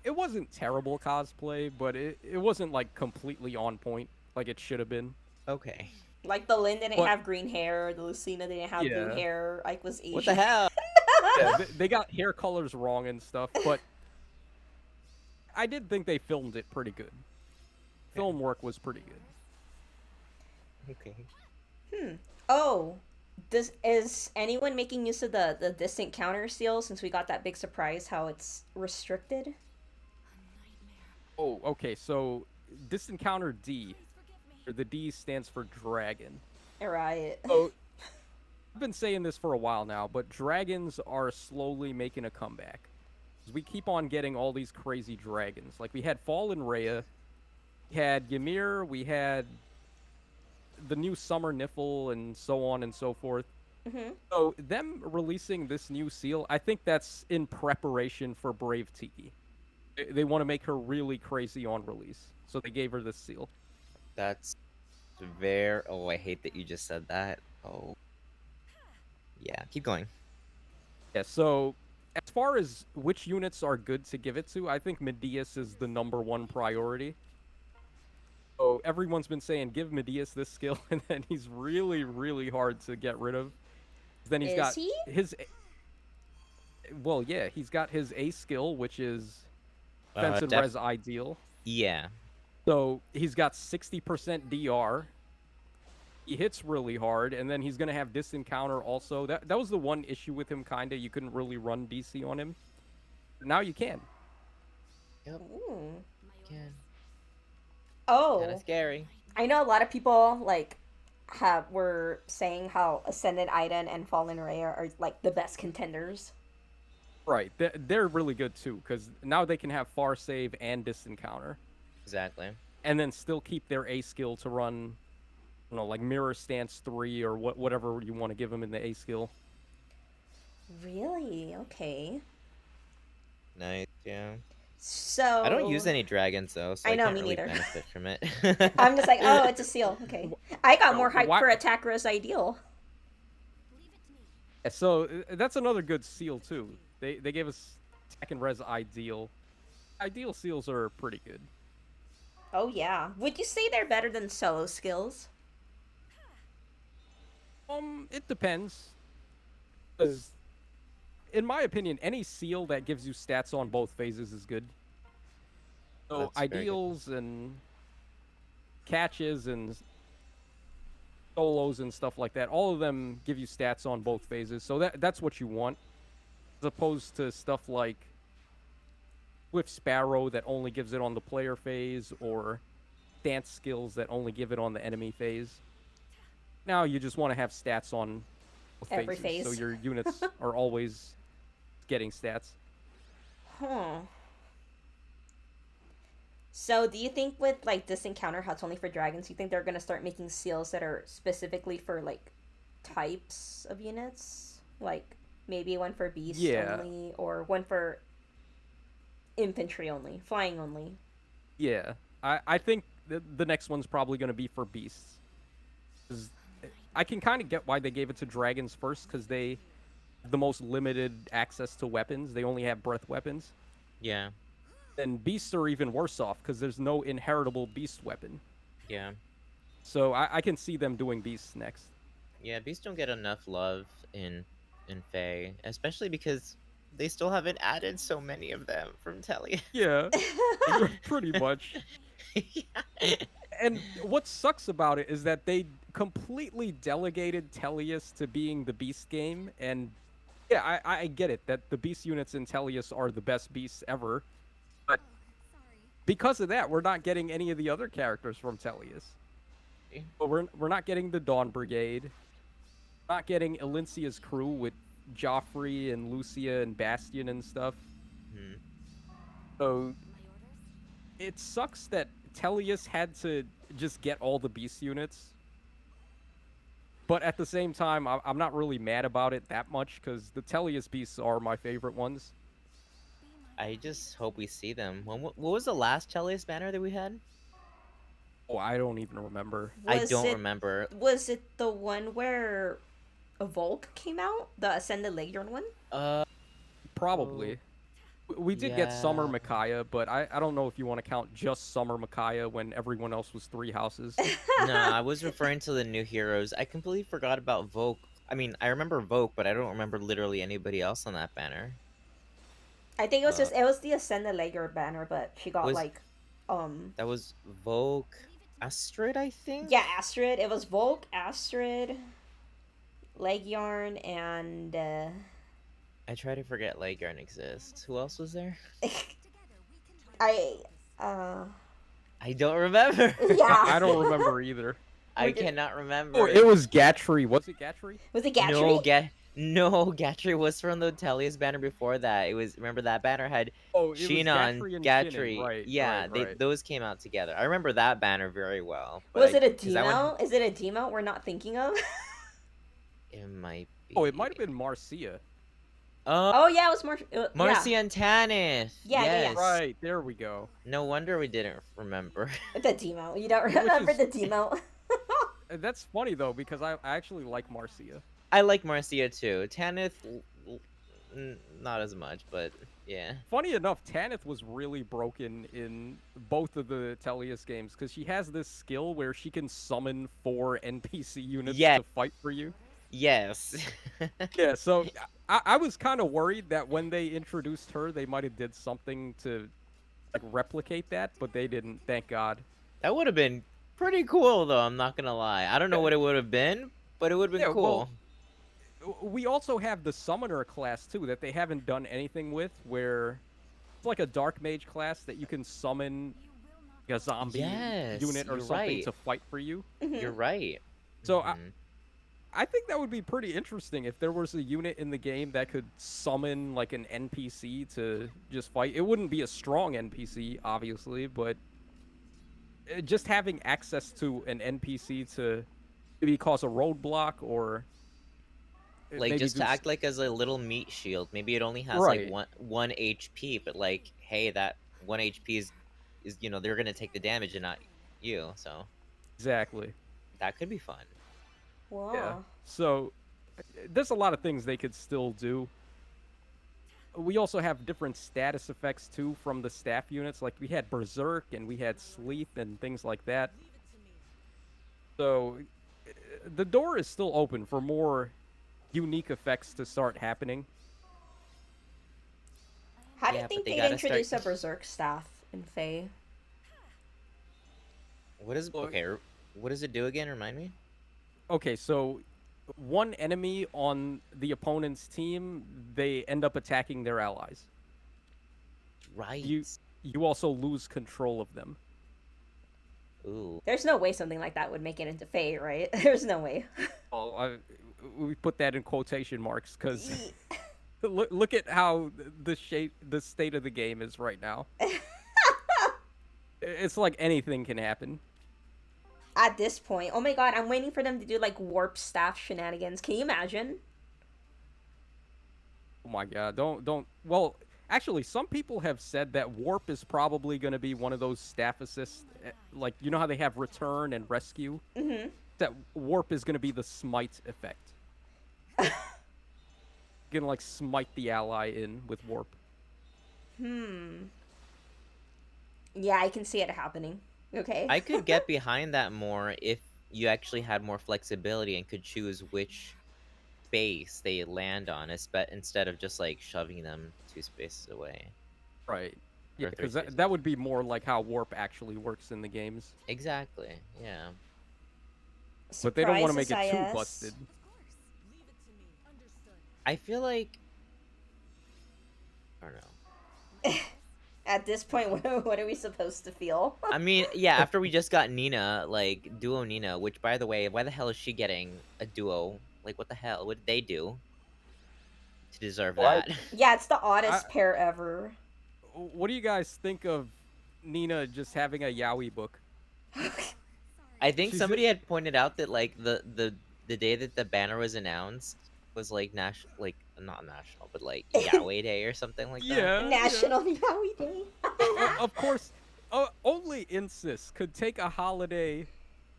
S3: it wasn't terrible cosplay, but it wasn't like completely on point like it should have been.
S2: Okay.
S1: Like the Lynn didn't
S3: But-
S1: have green hair, the Lucina didn't have blue
S3: Yeah.
S1: hair, Ike was Asian.
S2: What the hell?
S3: Yeah, they got hair colors wrong and stuff, but I did think they filmed it pretty good. Film work was pretty good.
S2: Okay.
S1: Oh, is anyone making use of the distant counter seal since we got that big surprise how it's restricted?
S3: Oh, okay, so Distant Counter D, or the D stands for dragon.
S1: Right.
S3: So I've been saying this for a while now, but dragons are slowly making a comeback. 'Cause we keep on getting all these crazy dragons. Like we had Fallen Rhea, we had Ymir, we had the new Summer Niffle, and so on and so forth.
S1: Mm-hmm.
S3: So them releasing this new seal, I think that's in preparation for Brave Tiki. They want to make her really crazy on release, so they gave her this seal.
S2: That's very. Oh, I hate that you just said that. Oh. Yeah, keep going.
S3: Yeah, so as far as which units are good to give it to, I think Medius is the #1 priority. So everyone's been saying give Medius this skill, and then he's really, really hard to get rid of. Then he's
S1: Is
S3: got
S1: he?
S3: his. Well, yeah, he's got his A skill, which is Fence and
S2: def-
S3: Res Ideal.
S2: Yeah.
S3: So he's got 60% DR. He hits really hard, and then he's gonna have Distant Counter also. That was the one issue with him, kinda. You couldn't really run DC on him. Now you can.
S2: Yep.
S1: Ooh.
S2: Kind
S1: Oh,
S2: of scary.
S1: I know a lot of people were saying how Ascended Iden and Fallen Ray are like the best contenders.
S3: Right, they're really good too, because now they can have Far Save and Distant Counter,
S2: Exactly.
S3: and then still keep their A skill to run, like Mirror Stance 3 or whatever you want to give them in the A skill.
S1: Really? Okay.
S2: Nice. Yeah.
S1: So
S2: I don't use any dragons though, so
S1: I
S2: I,
S1: know,
S2: can't
S1: me
S2: really
S1: neither.
S2: benefit from it.
S1: I'm just like, oh, it's a seal. Okay. I got more hype
S3: Why-
S1: for Attackers Ideal.
S3: Yeah, so that's another good seal too. They gave us Tech and Res Ideal. Ideal seals are pretty good.
S1: Oh yeah. Would you say they're better than solo skills?
S3: It depends. 'Cause in my opinion, any seal that gives you stats on both phases is good. So
S2: That's very good.
S3: ideals and catches and solos and stuff like that, all of them give you stats on both phases. So that's what you want, as opposed to stuff like with Sparrow that only gives it on the player phase, or dance skills that only give it on the enemy phase. Now you just want to have stats on both
S1: Every
S3: phases, so
S1: phase.
S3: your units are always getting stats.
S1: Huh. So, do you think with like this encounter, how it's only for dragons, you think they're gonna start making seals that are specifically for like types of units, like maybe one for beast
S3: Yeah,
S1: only, or one for infantry only, flying only?
S3: yeah. I think the next one's probably going to be for beasts. 'Cause I can kind of get why they gave it to dragons first, because they have the most limited access to weapons. They only have breath weapons.
S2: Yeah,
S3: And beasts are even worse off because there's no inheritable beast weapon.
S2: yeah,
S3: So I can see them doing beasts next.
S2: yeah. Beasts don't get enough love in Fae, especially because they still haven't added so many of them from Telly.
S3: Yeah, pretty much.
S2: Yeah.
S3: And what sucks about it is that they completely delegated Tellius to being the beast game. And yeah, I get it that the beast units in Tellius are the best beasts ever. But because of that, we're not getting any of the other characters from Tellius. But we're not getting the Dawn Brigade. Not getting Elincia's crew with Joffrey and Lucia and Bastion and stuff.
S2: Hmm.
S3: So it sucks that Tellius had to just get all the beast units. But at the same time, I'm not really mad about it that much, because the Tellius beasts are my favorite ones.
S2: I just hope we see them. What was the last Tellius banner that we had?
S3: Oh, I don't even remember.
S2: I
S1: Was
S2: don't
S1: it
S2: remember.
S1: was it the one where a Volk came out, the Ascended Legion one?
S2: Uh,
S3: Probably. We did get Summer
S2: yeah.
S3: Micaiah, but I don't know if you want to count just Summer Micaiah when everyone else was 3 houses.
S2: No, I was referring to the new heroes. I completely forgot about Vogue. I mean, I remember Vogue, but I don't remember literally anybody else on that banner.
S1: I think it was
S2: Uh,
S1: just it was the Ascended Legion banner, but she got
S2: was
S1: like
S2: that was Vogue Astrid, I think?
S1: yeah, Astrid. It was Volk, Astrid, Legion, and
S2: I try to forget Legarn exists. Who else was there?
S1: I uh
S2: I don't remember.
S1: yeah.
S3: I don't remember either.
S2: I cannot
S3: Oh,
S2: remember.
S3: it was Gatry. Was it Gatry?
S1: Was it
S2: No,
S1: Gatry?
S2: Gatry was from the Tellius banner before that. It was, remember that banner had
S3: Oh, it was
S2: Shinon,
S3: Gatry and Shinon.
S2: Gatry.
S3: Right,
S2: Yeah,
S3: right.
S2: those came out together. I remember that banner very well. But
S1: Was it a
S2: because that one,
S1: demo? Is it a demo we're not thinking of?
S2: it might be.
S3: Oh, it might have been Marcia.
S1: Oh yeah, it was
S2: Marcy
S1: yeah.
S2: and Tanith.
S1: Yeah, yeah,
S2: Yes.
S1: yeah.
S3: Right, there we go.
S2: No wonder we didn't remember.
S1: The demo. You don't remember
S3: is-
S1: the demo?
S3: That's funny, though, because I actually like Marcia.
S2: I like Marcia too. Tanith, not as much, but yeah.
S3: Funny enough, Tanith was really broken in both of the Tellius games, because she has this skill where she can summon 4 NPC units
S2: Yeah.
S3: to fight for you.
S2: Yes.
S3: Yeah, so I was kind of worried that when they introduced her, they might have did something to like replicate that, but they didn't, thank God.
S2: That would have been pretty cool, though. I'm not gonna lie. I don't know what it would have been, but it would have been
S3: Yeah,
S2: cool.
S3: well, we also have the Summoner class, too, that they haven't done anything with, where it's like a Dark Mage class that you can summon a zombie
S2: Yes,
S3: unit or
S2: you're
S3: something
S2: right.
S3: to fight for you.
S2: You're right.
S3: So
S2: Mhm.
S3: I think that would be pretty interesting if there was a unit in the game that could summon like an NPC to just fight. It wouldn't be a strong NPC, obviously, but just having access to an NPC to maybe cause a roadblock or
S2: Like,
S3: maybe
S2: just to
S3: do
S2: act like as a little meat shield. Maybe it only has
S3: Right.
S2: like one HP, but like, hey, that 1 HP is they're gonna take the damage and not you. So
S3: Exactly.
S2: that could be fun.
S1: Wow.
S3: Yeah. So there's a lot of things they could still do. We also have different status effects too from the staff units. Like we had Berserk and we had Sleep and things like that. So the door is still open for more unique effects to start happening.
S1: How do you
S2: Yeah, but
S1: think
S2: they
S1: they'd
S2: gotta start.
S1: introduce a berserk staff in Fae?
S2: What is okay? What does it do again? Remind me.
S3: Okay, so one enemy on the opponent's team, they end up attacking their allies.
S2: Right.
S3: You also lose control of them.
S2: Ooh.
S1: There's no way something like that would make it into Fae, right? There's no way.
S3: Oh, we put that in quotation marks because look at how the state of the game is right now. It's like anything can happen.
S1: At this point, oh my god, I'm waiting for them to do like warp staff shenanigans. Can you imagine?
S3: Oh my god, don't. Well, actually, some people have said that warp is probably going to be one of those staff assists. Like, you know how they have return and rescue?
S1: Mm-hmm.
S3: That warp is going to be the smite effect. Gonna like smite the ally in with warp.
S1: Yeah, I can see it happening. Okay.
S2: I could get behind that more if you actually had more flexibility and could choose which space they land on, instead of just like shoving them 2 spaces away.
S3: Right. Yeah,
S2: Or 3
S3: because
S2: spaces.
S3: that would be more like how warp actually works in the games.
S2: Exactly. Yeah.
S3: But they don't want to
S1: Surprise,
S3: make it too
S1: SIS.
S3: busted.
S2: I feel like I don't know.
S1: At this point, what are we supposed to feel?
S2: I mean, yeah, after we just got Nina, like duo Nina, which by the way, why the hell is she getting a duo? Like what the hell? What did they do to deserve that?
S1: Yeah, it's the oddest pair ever.
S3: What do you guys think of Nina just having a yaoi book?
S2: I think
S3: She's
S2: somebody had pointed out that like the day that the banner was announced was like not national, but like Yaoi Day or something like that.
S3: Yeah.
S1: National Yaoi Day.
S3: Of course, only Insys could take a holiday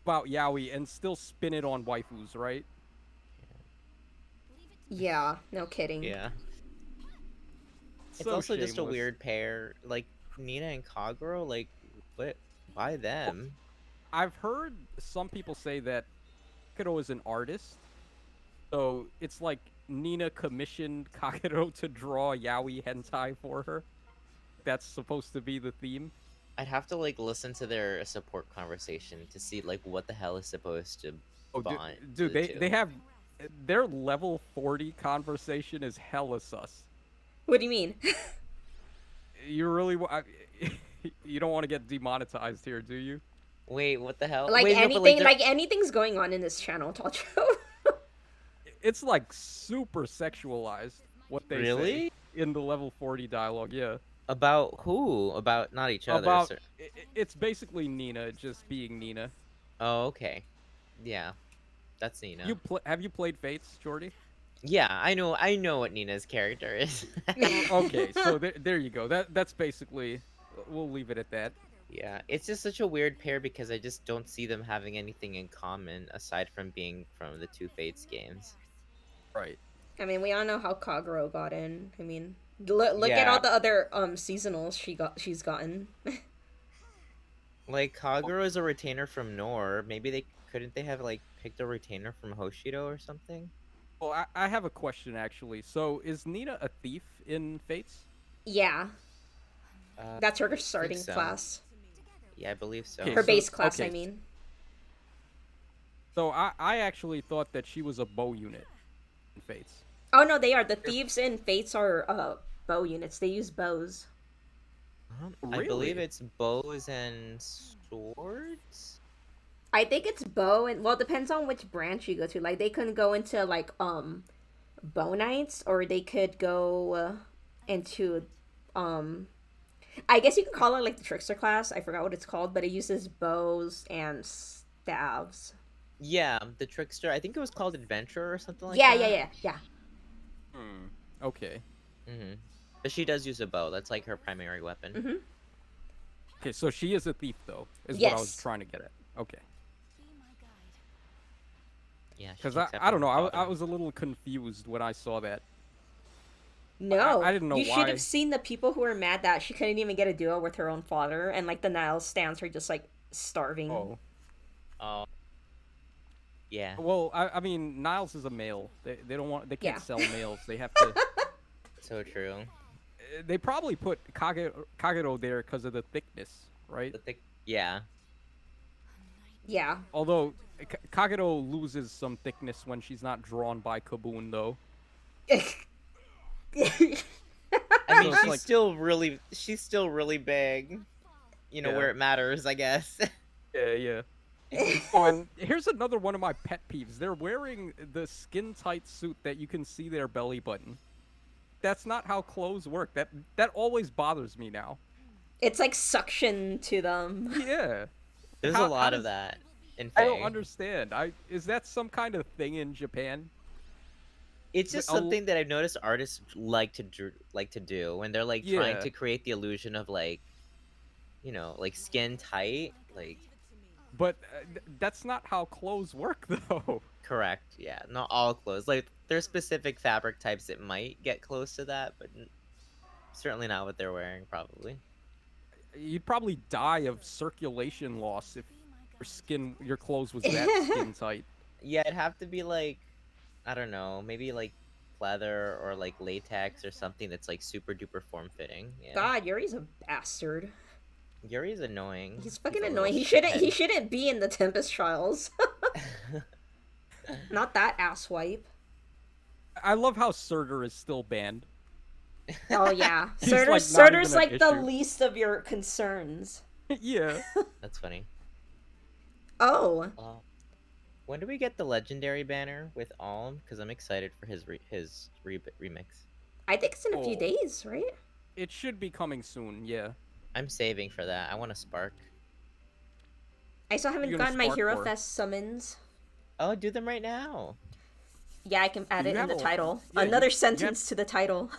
S3: about yaoi and still spin it on waifus, right?
S1: Yeah, no kidding.
S2: Yeah. It's
S3: So
S2: also just a
S3: shameless.
S2: weird pair, like Nina and Kagero. Like, what? Why them?
S3: I've heard some people say that Kakero is an artist, so it's like Nina commissioned Kakero to draw yaoi hentai for her. That's supposed to be the theme.
S2: I'd have to like listen to their support conversation to see like what the hell is supposed to
S3: Oh,
S2: bond.
S3: dude,
S2: the
S3: they
S2: two.
S3: have their level 40 conversation is hella sus.
S1: What do you mean?
S3: You really you don't want to get demonetized here, do you?
S2: Wait, what the hell?
S1: Like
S2: Wait, no,
S1: anything,
S2: but,
S1: like anything's going on in this channel, Tacho.
S3: It's like super sexualized what they say
S2: Really?
S3: in the level 40 dialogue. Yeah.
S2: About who? About not each other.
S3: About
S2: sir.
S3: it's basically Nina just being Nina.
S2: Oh, okay. Yeah, that's Nina.
S3: Have you played Fates, Jordy?
S2: Yeah, I know what Nina's character is.
S3: Okay, so there you go. That's basically, we'll leave it at that.
S2: Yeah, it's just such a weird pair because I just don't see them having anything in common aside from being from the 2 Fates games.
S3: Right.
S1: I mean, we all know how Kagero got in. I mean, look at
S2: Yeah.
S1: all the other seasonals she's gotten.
S2: Like Kagero is a retainer from Nor. Maybe couldn't they have like picked a retainer from Hoshido or something?
S3: Well, I have a question actually. So is Nina a thief in Fates?
S1: Yeah, that's her
S2: I
S1: starting
S2: think so.
S1: class.
S2: Yeah, I believe so.
S3: Okay,
S1: Her
S3: so-
S1: base class,
S3: okay.
S1: I mean.
S3: So I actually thought that she was a bow unit in Fates.
S1: Oh no, they are. The thieves and fates are bow units. They use bows.
S2: I believe
S3: Really?
S2: it's bows and swords.
S1: I think it's bow and well, it depends on which branch you go to. Like they can go into like bow knights, or they could go into I guess you could call it like the trickster class. I forgot what it's called, but it uses bows and staves.
S2: Yeah, the trickster. I think it was called Adventure or something like
S1: Yeah,
S2: that.
S1: yeah.
S3: Okay.
S2: Mm-hmm. But she does use a bow. That's like her primary weapon.
S1: Mm-hmm.
S3: Okay, so she is a thief though, is what I was
S1: Yes.
S3: trying to get at. Okay.
S2: Yeah, she
S3: Because
S2: takes
S3: I don't know,
S2: after her
S3: I
S2: father.
S3: was a little confused when I saw that.
S1: No,
S3: I didn't know
S1: you
S3: why.
S1: should have seen the people who were mad that she couldn't even get a duo with her own fodder, and like the Nile stands are just like starving.
S3: Oh.
S2: Oh, Yeah,
S3: Well, I mean, Niles is a male. They don't want. They can't
S1: Yeah.
S3: sell males. They have to.
S2: so true.
S3: They probably put Kagero there because of the thickness, right?
S2: The thick, yeah.
S1: Yeah.
S3: Although Kagero loses some thickness when she's not drawn by Kaboon, though.
S2: I mean,
S3: So it's
S2: she's still really big. You know,
S3: Yeah.
S2: where it matters, I guess.
S3: Yeah. Oh, and here's another one of my pet peeves. They're wearing the skin tight suit that you can see their belly button. That's not how clothes work. That always bothers me now.
S1: It's like suction to them.
S3: Yeah.
S2: There's a lot of that in
S3: I don't
S2: Fae.
S3: understand. Is that some kind of thing in Japan?
S2: It's just something that I've noticed artists like to do when they're like trying
S3: Yeah.
S2: to create the illusion of like, like skin tight. Like,
S3: But that's not how clothes work, though.
S2: correct, yeah, not all clothes. Like, there's specific fabric types that might get close to that, but certainly not what they're wearing. Probably.
S3: You'd probably die of circulation loss if your clothes was that skin tight.
S2: Yeah, it'd have to be like, I don't know, maybe like leather or like latex or something that's like super duper form fitting. Yeah.
S1: God, Yuri's a bastard.
S2: Yuri's annoying.
S1: He's fucking
S2: a
S1: annoying.
S2: little
S1: He
S2: shithead.
S1: shouldn't be in the Tempest Trials. Not that asswipe.
S3: I love how Surtur is still banned.
S1: Oh yeah,
S3: He's, like, not
S1: Surtur's
S3: even an
S1: like the
S3: issue.
S1: least of your concerns.
S3: Yeah.
S2: That's funny.
S1: Oh,
S2: When do we get the legendary banner with Alm? Because I'm excited for his remix.
S1: I think it's in a few
S3: Oh.
S1: days, right?
S3: It should be coming soon, yeah.
S2: I'm saving for that. I want a spark.
S1: I still haven't
S3: You gonna
S1: gotten my
S3: spark
S1: Hero
S3: for?
S1: Fest summons.
S2: Oh, do them right now.
S1: Yeah, I can add
S3: You
S1: it in
S3: have
S1: the
S3: a-
S1: title.
S3: yeah,
S1: Another
S3: you
S1: sentence to the title.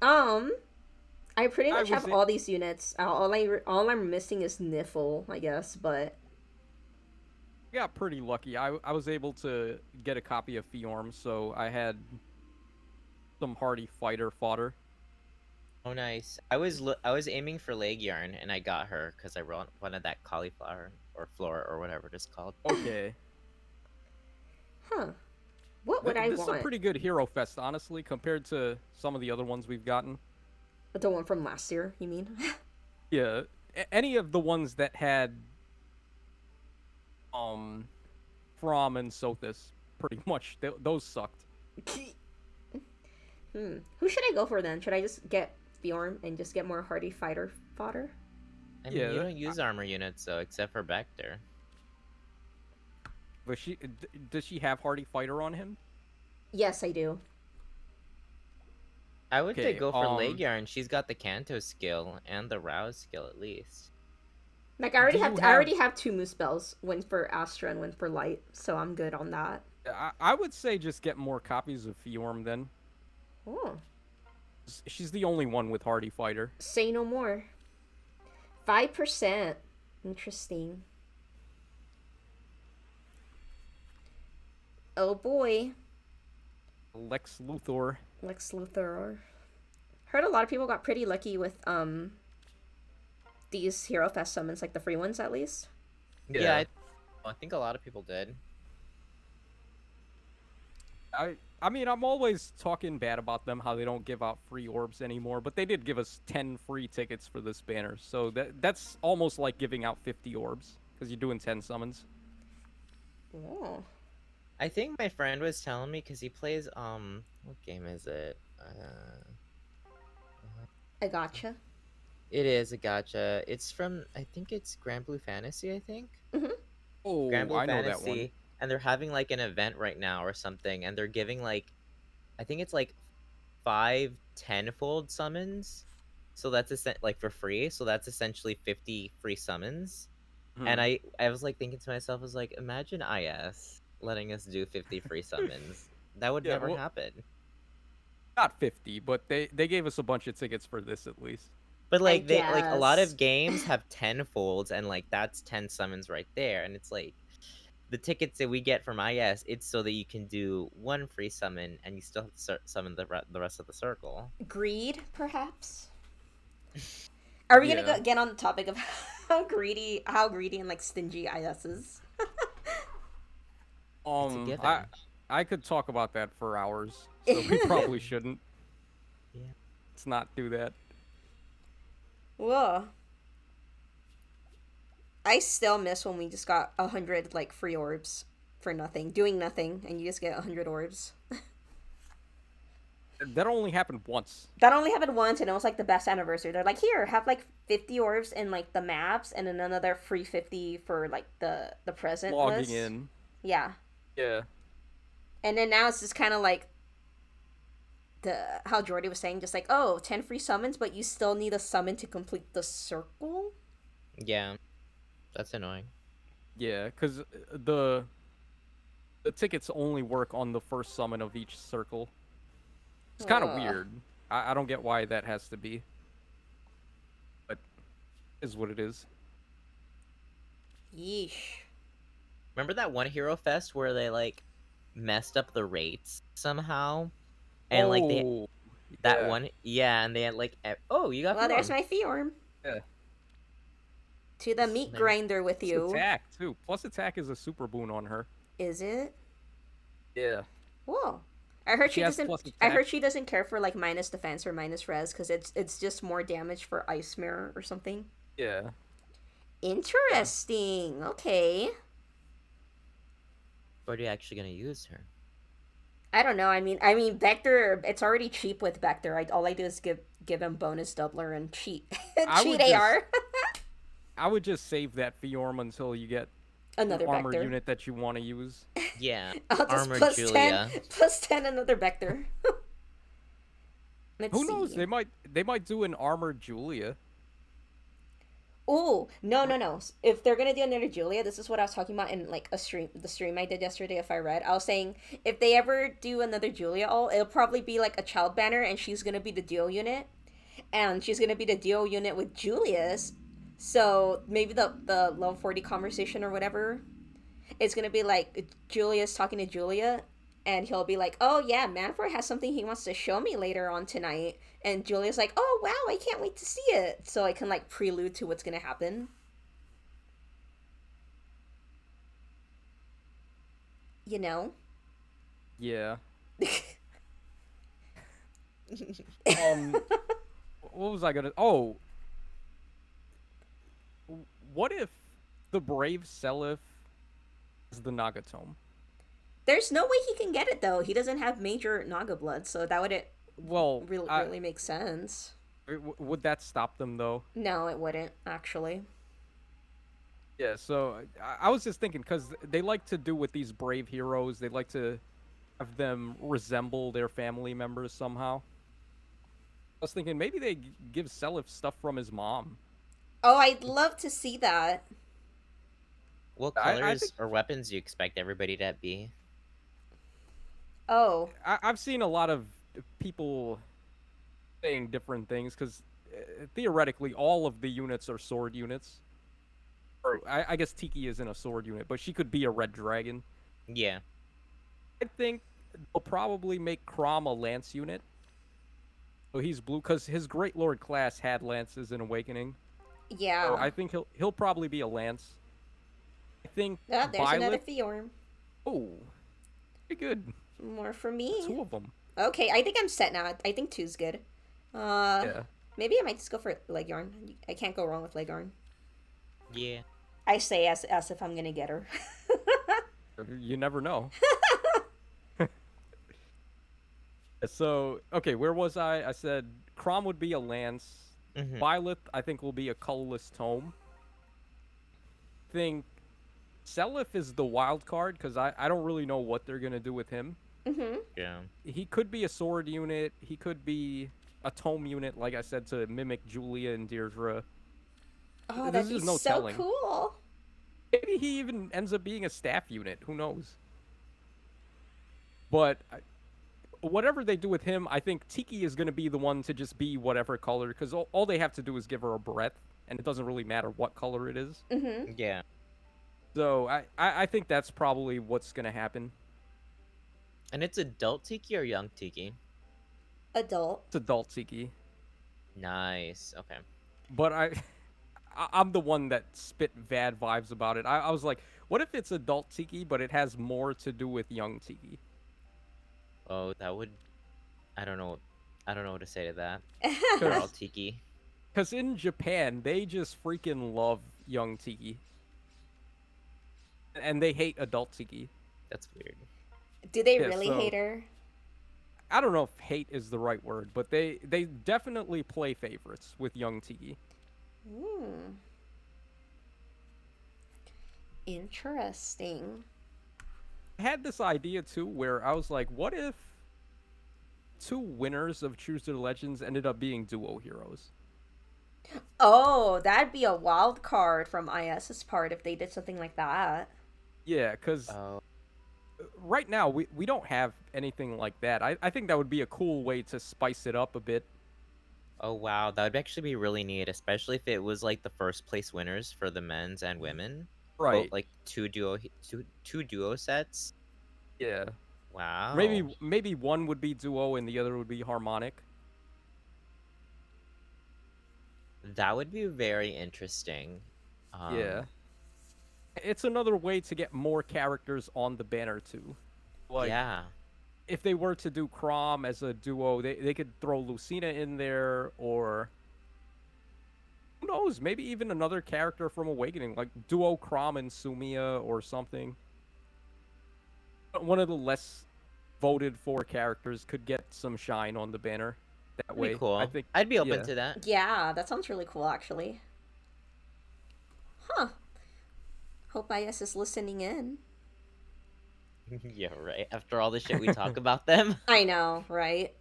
S1: I pretty much
S3: was
S1: have
S3: it-
S1: all these units. All I'm missing is Niffle, I guess, but
S3: I got pretty lucky. I was able to get a copy of Fjorm, so I had some hardy fighter fodder.
S2: Oh, nice. I was aiming for leg yarn, and I got her because I wanted that cauliflower or flora or whatever it's called.
S3: Okay.
S1: huh. What would I
S3: This is a
S1: want?
S3: pretty good Hero Fest, honestly, compared to some of the other ones we've gotten.
S1: The one from last year, you mean?
S3: Yeah. Any of the ones that had From and Sothis, pretty much, those sucked.
S1: Who should I go for then? Should I just get Bjorn and just get more hardy fighter fodder?
S2: I mean,
S3: Yeah,
S2: you don't use armor units, though, except for Vector.
S3: But does she have hardy fighter on him?
S1: Yes, I do.
S2: I would
S3: Okay,
S2: go for leg yarn. She's got the Canto skill and the Rouse skill, at least.
S1: Like I already
S3: Do
S1: have,
S3: you
S1: I already have 2 moose spells, one for Astra and one for Light, so I'm good on that.
S3: I would say just get more copies of Fjorm then.
S1: Oh,
S3: She's the only one with hardy fighter.
S1: say no more. 5%. Interesting. Oh boy,
S3: Lex Luthor.
S1: Lex Luthor. Heard a lot of people got pretty lucky with these Hero Fest summons, like the free ones at least.
S2: Yeah, I think a lot of people did.
S3: I mean, I'm always talking bad about them, how they don't give out free orbs anymore, but they did give us 10 free tickets for this banner, so that's almost like giving out 50 orbs, because you're doing 10 summons.
S1: Oh.
S2: I think my friend was telling me because he plays what game is it?
S1: I gotcha.
S2: It is a gacha. It's from, I think it's Grand Blue Fantasy. I think
S3: Oh,
S2: Grand Blue
S3: I know
S2: Fantasy,
S3: that one.
S2: and they're having like an event right now or something, and they're giving like, I think it's like 5 10-fold summons. So that's like for free. So that's essentially 50 free summons. And I was like thinking to myself, I was like, imagine IS letting us do 50 free summons. That would
S3: Yeah,
S2: never
S3: well-
S2: happen.
S3: Not 50, but they gave us a bunch of tickets for this at least.
S2: But like a lot
S1: guess.
S2: of games have 10 folds, and like that's 10 summons right there. And it's like the tickets that we get from IS, it's so that you can do 1 free summon and you still have to summon the rest of the circle.
S1: Greed, perhaps. Are we
S3: Yeah.
S1: gonna get on the topic of how greedy and like stingy IS is?
S2: It's a
S3: Um,
S2: given.
S3: I I could talk about that for hours, so we probably shouldn't.
S2: Yeah.
S3: Let's not do that.
S1: Whoa. I still miss when we just got 100 like free orbs for nothing, doing nothing, and you just get 100 orbs.
S3: That only happened once.
S1: That only happened once, and it was like the best anniversary. They're like, here, have like 50 orbs in like the maps, and then another free 50 for like the present
S3: Logging
S1: list.
S3: in.
S1: Yeah,
S3: Yeah.
S1: and then now it's just kind of like the how Jordy was saying, just like, oh, 10 free summons, but you still need a summon to complete the circle.
S2: Yeah. That's annoying.
S3: Yeah, because the tickets only work on the first summon of each circle. It's kind of
S1: Ugh.
S3: weird. I don't get why that has to be. But is what it is.
S1: Yeesh.
S2: Remember that one Hero Fest where they like messed up the rates somehow? And like they
S3: Oh,
S2: that
S3: yeah.
S2: one, yeah, and they had like oh, you got
S1: Well, there's
S2: Fiorm.
S1: my Fiorm.
S3: Yeah.
S1: To the meat
S2: There.
S1: grinder with
S3: Plus
S1: you.
S3: attack too. Plus attack is a super boon on her.
S1: Is it?
S3: Yeah.
S1: Whoa. I heard she
S3: has
S1: doesn't.
S3: plus
S1: I
S3: attack.
S1: heard she doesn't care for like minus defense or minus res because it's just more damage for ice mirror or something.
S3: Yeah.
S1: Interesting. Okay.
S2: Or are you actually gonna use her?
S1: I don't know. I mean, Vector. It's already cheap with Vector. All I do is give him bonus doubler and cheat
S3: I
S1: cheat
S3: would just-
S1: AR.
S3: I would just save that Fiorm until you get
S1: Another
S3: an armor
S1: Vector.
S3: unit that you want to use.
S2: Yeah.
S1: I'll just
S2: Armor
S1: plus
S2: Julia.
S1: 10, plus 10 another Vector. Let's
S3: Who knows?
S1: see.
S3: They might do an armor Julia.
S1: Oh, no. If they're gonna do another Julia, this is what I was talking about in like the stream I did yesterday. If I read, I was saying if they ever do another Julia, it'll probably be like a child banner, and she's gonna be the duo unit, and she's gonna be the duo unit with Julius. So maybe the level 40 conversation or whatever, it's gonna be like Julius talking to Julia, and he'll be like, "Oh yeah, Manfred has something he wants to show me later on tonight." And Julia's like, "Oh wow, I can't wait to see it." So I can like prelude to what's gonna happen. You know?
S3: Yeah. What was I gonna? Oh, what if the brave Seliph is the Nagatome?
S1: There's no way he can get it though. He doesn't have major Naga blood, so that would
S3: Well,
S1: really make sense.
S3: would that stop them though?
S1: No, it wouldn't actually.
S3: Yeah. So I was just thinking because they like to do with these brave heroes. They like to have them resemble their family members somehow. I was thinking maybe they give Seliph stuff from his mom.
S1: Oh, I'd love to see that.
S2: What
S3: I
S2: colors
S3: think-
S2: or weapons do you expect everybody to be?
S1: Oh,
S3: I've seen a lot of people saying different things because theoretically all of the units are sword units. Or I guess Tiki isn't a sword unit, but she could be a red dragon.
S2: Yeah.
S3: I think they'll probably make Crom a lance unit. So he's blue because his Great Lord class had lances in Awakening.
S1: yeah.
S3: So I think he'll probably be a lance. I think
S1: Oh, there's another
S3: Violet.
S1: Fiorm.
S3: Oh, pretty good.
S1: More for me.
S3: 2 of them.
S1: Okay, I think I'm set now. I think 2's good.
S3: Yeah.
S1: Maybe I might just go for Leghorn. I can't go wrong with Leghorn.
S2: Yeah.
S1: I say as if I'm gonna get her.
S3: You never know. So, okay, where was I? I said Crom would be a lance.
S2: Mhm.
S3: Violet, I think, will be a colorless tome. I think Seliph is the wild card because I don't really know what they're going to do with him.
S1: Mm-hmm.
S2: Yeah.
S3: He could be a sword unit. He could be a tome unit, like I said, to mimic Julia and Deirdre.
S1: Oh,
S3: This
S1: that'd be
S3: is no
S1: so
S3: telling.
S1: cool.
S3: Maybe he even ends up being a staff unit. Who knows? But whatever they do with him, I think Tiki is going to be the one to just be whatever color, because all they have to do is give her a breath, and it doesn't really matter what color it is.
S1: Mm-hmm.
S2: Yeah.
S3: So I think that's probably what's going to happen.
S2: And it's adult Tiki or young Tiki?
S1: Adult.
S3: It's adult Tiki.
S2: Nice. Okay.
S3: But I'm the one that spit bad vibes about it. I was like, What if it's adult Tiki, but it has more to do with young Tiki?
S2: Oh, that would. I don't know. I don't know what to say to that. They're all
S3: Because
S2: tiki.
S3: in Japan, they just freaking love young Tiki. And they hate adult Tiki.
S2: That's weird.
S1: Do they
S3: Yeah,
S1: really
S3: so
S1: hate her?
S3: I don't know if hate is the right word, but they definitely play favorites with young Tiki.
S1: Hmm. Interesting.
S3: I had this idea too where I was like, what if two winners of Choose Their Legends ended up being duo heroes?
S1: Oh, that'd be a wild card from IS's part if they did something like that.
S3: Yeah, because
S2: Oh,
S3: right now we don't have anything like that. I think that would be a cool way to spice it up a bit.
S2: oh wow, that would actually be really neat, especially if it was like the first place winners for the men's and women. Both
S3: Right.
S2: like two duo sets.
S3: Yeah.
S2: Wow,
S3: Maybe one would be duo and the other would be harmonic.
S2: that would be very interesting.
S3: Yeah.
S2: Um,
S3: It's another way to get more characters on the banner too. Like
S2: yeah,
S3: if they were to do Crom as a duo, they could throw Lucina in there, or who knows, maybe even another character from Awakening, like duo Crom and Sumia or something. One of the less voted for characters could get some shine on the banner that
S2: that'd be
S3: way. I
S2: cool.
S3: think,
S2: I'd be open
S3: yeah.
S2: to that.
S1: Yeah, that sounds really cool, actually. Huh. Hope IS is listening in.
S2: Yeah, right. After all the shit we talk about them.
S1: I know, right?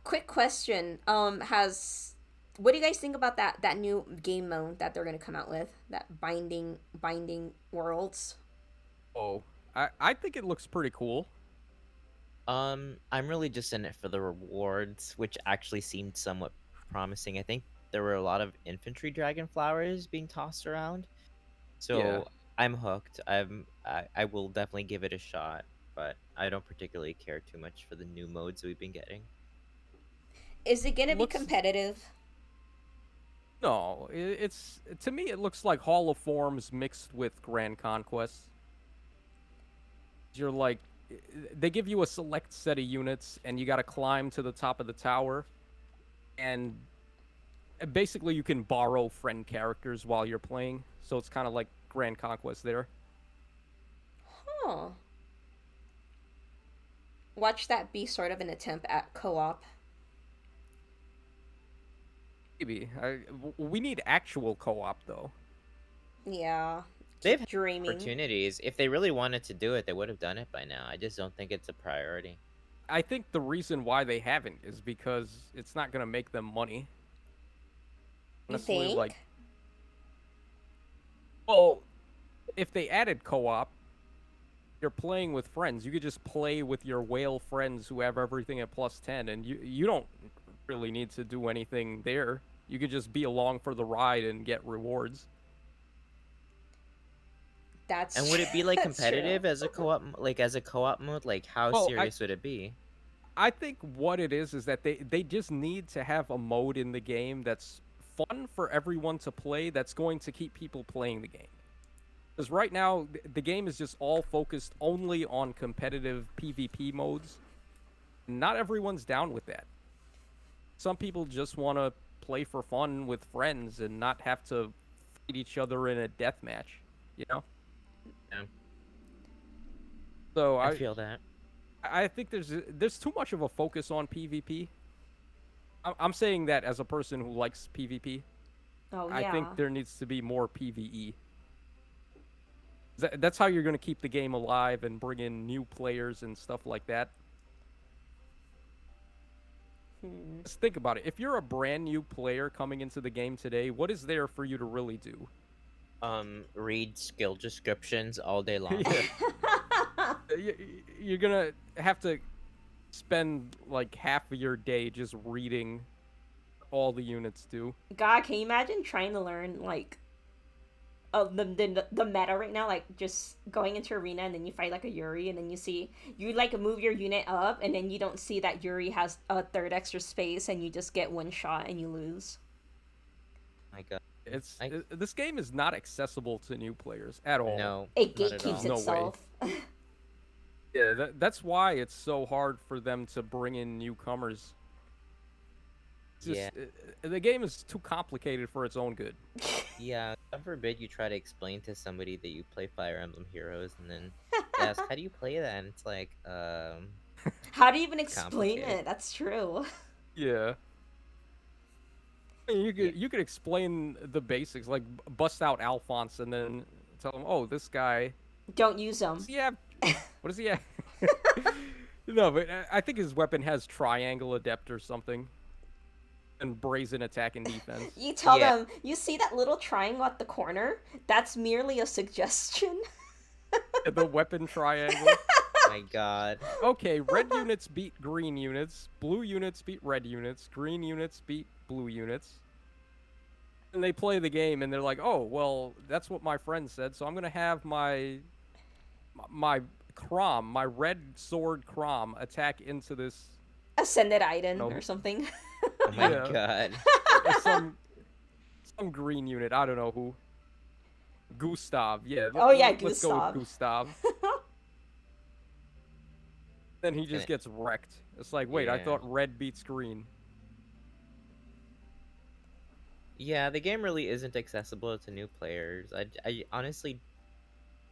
S1: Quick question. Has what do you guys think about that new game mode that they're gonna come out with? That binding worlds.
S3: Oh, I think it looks pretty cool.
S2: I'm really just in it for the rewards, which actually seemed somewhat promising. I think there were a lot of infantry dragon flowers being tossed around,
S3: Yeah.
S2: so I'm hooked. I will definitely give it a shot, but I don't particularly care too much for the new modes we've been getting.
S1: Is it gonna be
S3: Looks
S1: competitive?
S3: No, it's to me it looks like Hall of Forms mixed with Grand Conquest. You're like they give you a select set of units and you got to climb to the top of the tower and basically you can borrow friend characters while you're playing. So it's kind of like Grand Conquest there.
S1: Huh. Watch that be sort of an attempt at co-op.
S3: Maybe. We need actual co-op though.
S1: Yeah.
S2: They've
S1: Keep
S2: had
S1: dreaming.
S2: opportunities. If they really wanted to do it, they would have done it by now. I just don't think it's a priority.
S3: I think the reason why they haven't is because it's not going to make them money.
S1: You
S3: Honestly,
S1: think?
S3: like well, if they added co-op, you're playing with friends. You could just play with your whale friends who have everything at +10, and you don't really need to do anything there. You could just be along for the ride and get rewards.
S1: That's
S2: And would it be like
S1: that's true.
S2: competitive as a co-op, like as a co-op mode? Like how
S3: Well,
S2: serious would it be?
S3: I think what it is that they just need to have a mode in the game that's fun for everyone to play, that's going to keep people playing the game. Because right now, the game is just all focused only on competitive PvP modes. Not everyone's down with that. Some people just want to play for fun with friends and not have to fight each other in a death match, you know?
S2: Yeah.
S3: So
S2: I feel that.
S3: I think there's too much of a focus on PvP. I'm saying that as a person who likes PvP.
S1: Oh yeah.
S3: I think there needs to be more PvE. That's how you're going to keep the game alive and bring in new players and stuff like that. Just think about it. If you're a brand new player coming into the game today, what is there for you to really do?
S2: Read skill descriptions all day long.
S3: You're going to have to spend like half of your day just reading all the units do.
S1: God, can you imagine trying to learn like the meta right now, like just going into arena and then you fight like a Yuri and then you like move your unit up and then you don't see that Yuri has a third extra space and you just get one shot and you lose.
S2: My God.
S3: This game is not accessible to new players at all.
S2: No,
S1: It
S2: not at
S1: gatekeeps
S2: all.
S3: No way.
S1: itself.
S3: Yeah, that's why it's so hard for them to bring in newcomers. It's just
S2: Yeah.
S3: the game is too complicated for its own good.
S2: Yeah, God forbid you try to explain to somebody that you play Fire Emblem Heroes and then they ask, how do you play that? And it's like,
S1: How do you even explain
S2: complicated.
S1: it? That's true.
S3: Yeah. I mean, you could explain the basics, like bust out Alphonse and then tell him, oh, this guy.
S1: Don't use them.
S3: Does he have? What does he have? No, but I think his weapon has triangle adept or something. And brazen attack and defense.
S1: You tell
S2: Yeah.
S1: them, you see that little triangle at the corner? That's merely a suggestion.
S3: The weapon triangle.
S2: My God.
S3: Okay, red units beat green units, blue units beat red units, green units beat blue units. And they play the game and they're like, oh, well, that's what my friend said, so I'm going to have my Crom, my red sword Crom, attack into this
S1: Ascended Iden
S3: No.
S1: or something.
S2: Oh my
S3: Yeah.
S2: God.
S3: some green unit, I don't know who. Gustav, yeah.
S1: Oh, yeah,
S3: Let's go with Gustav. Then he just
S2: And-
S3: gets wrecked. It's like, wait, I
S2: Yeah.
S3: thought red beats green.
S2: Yeah, the game really isn't accessible to new players. I honestly,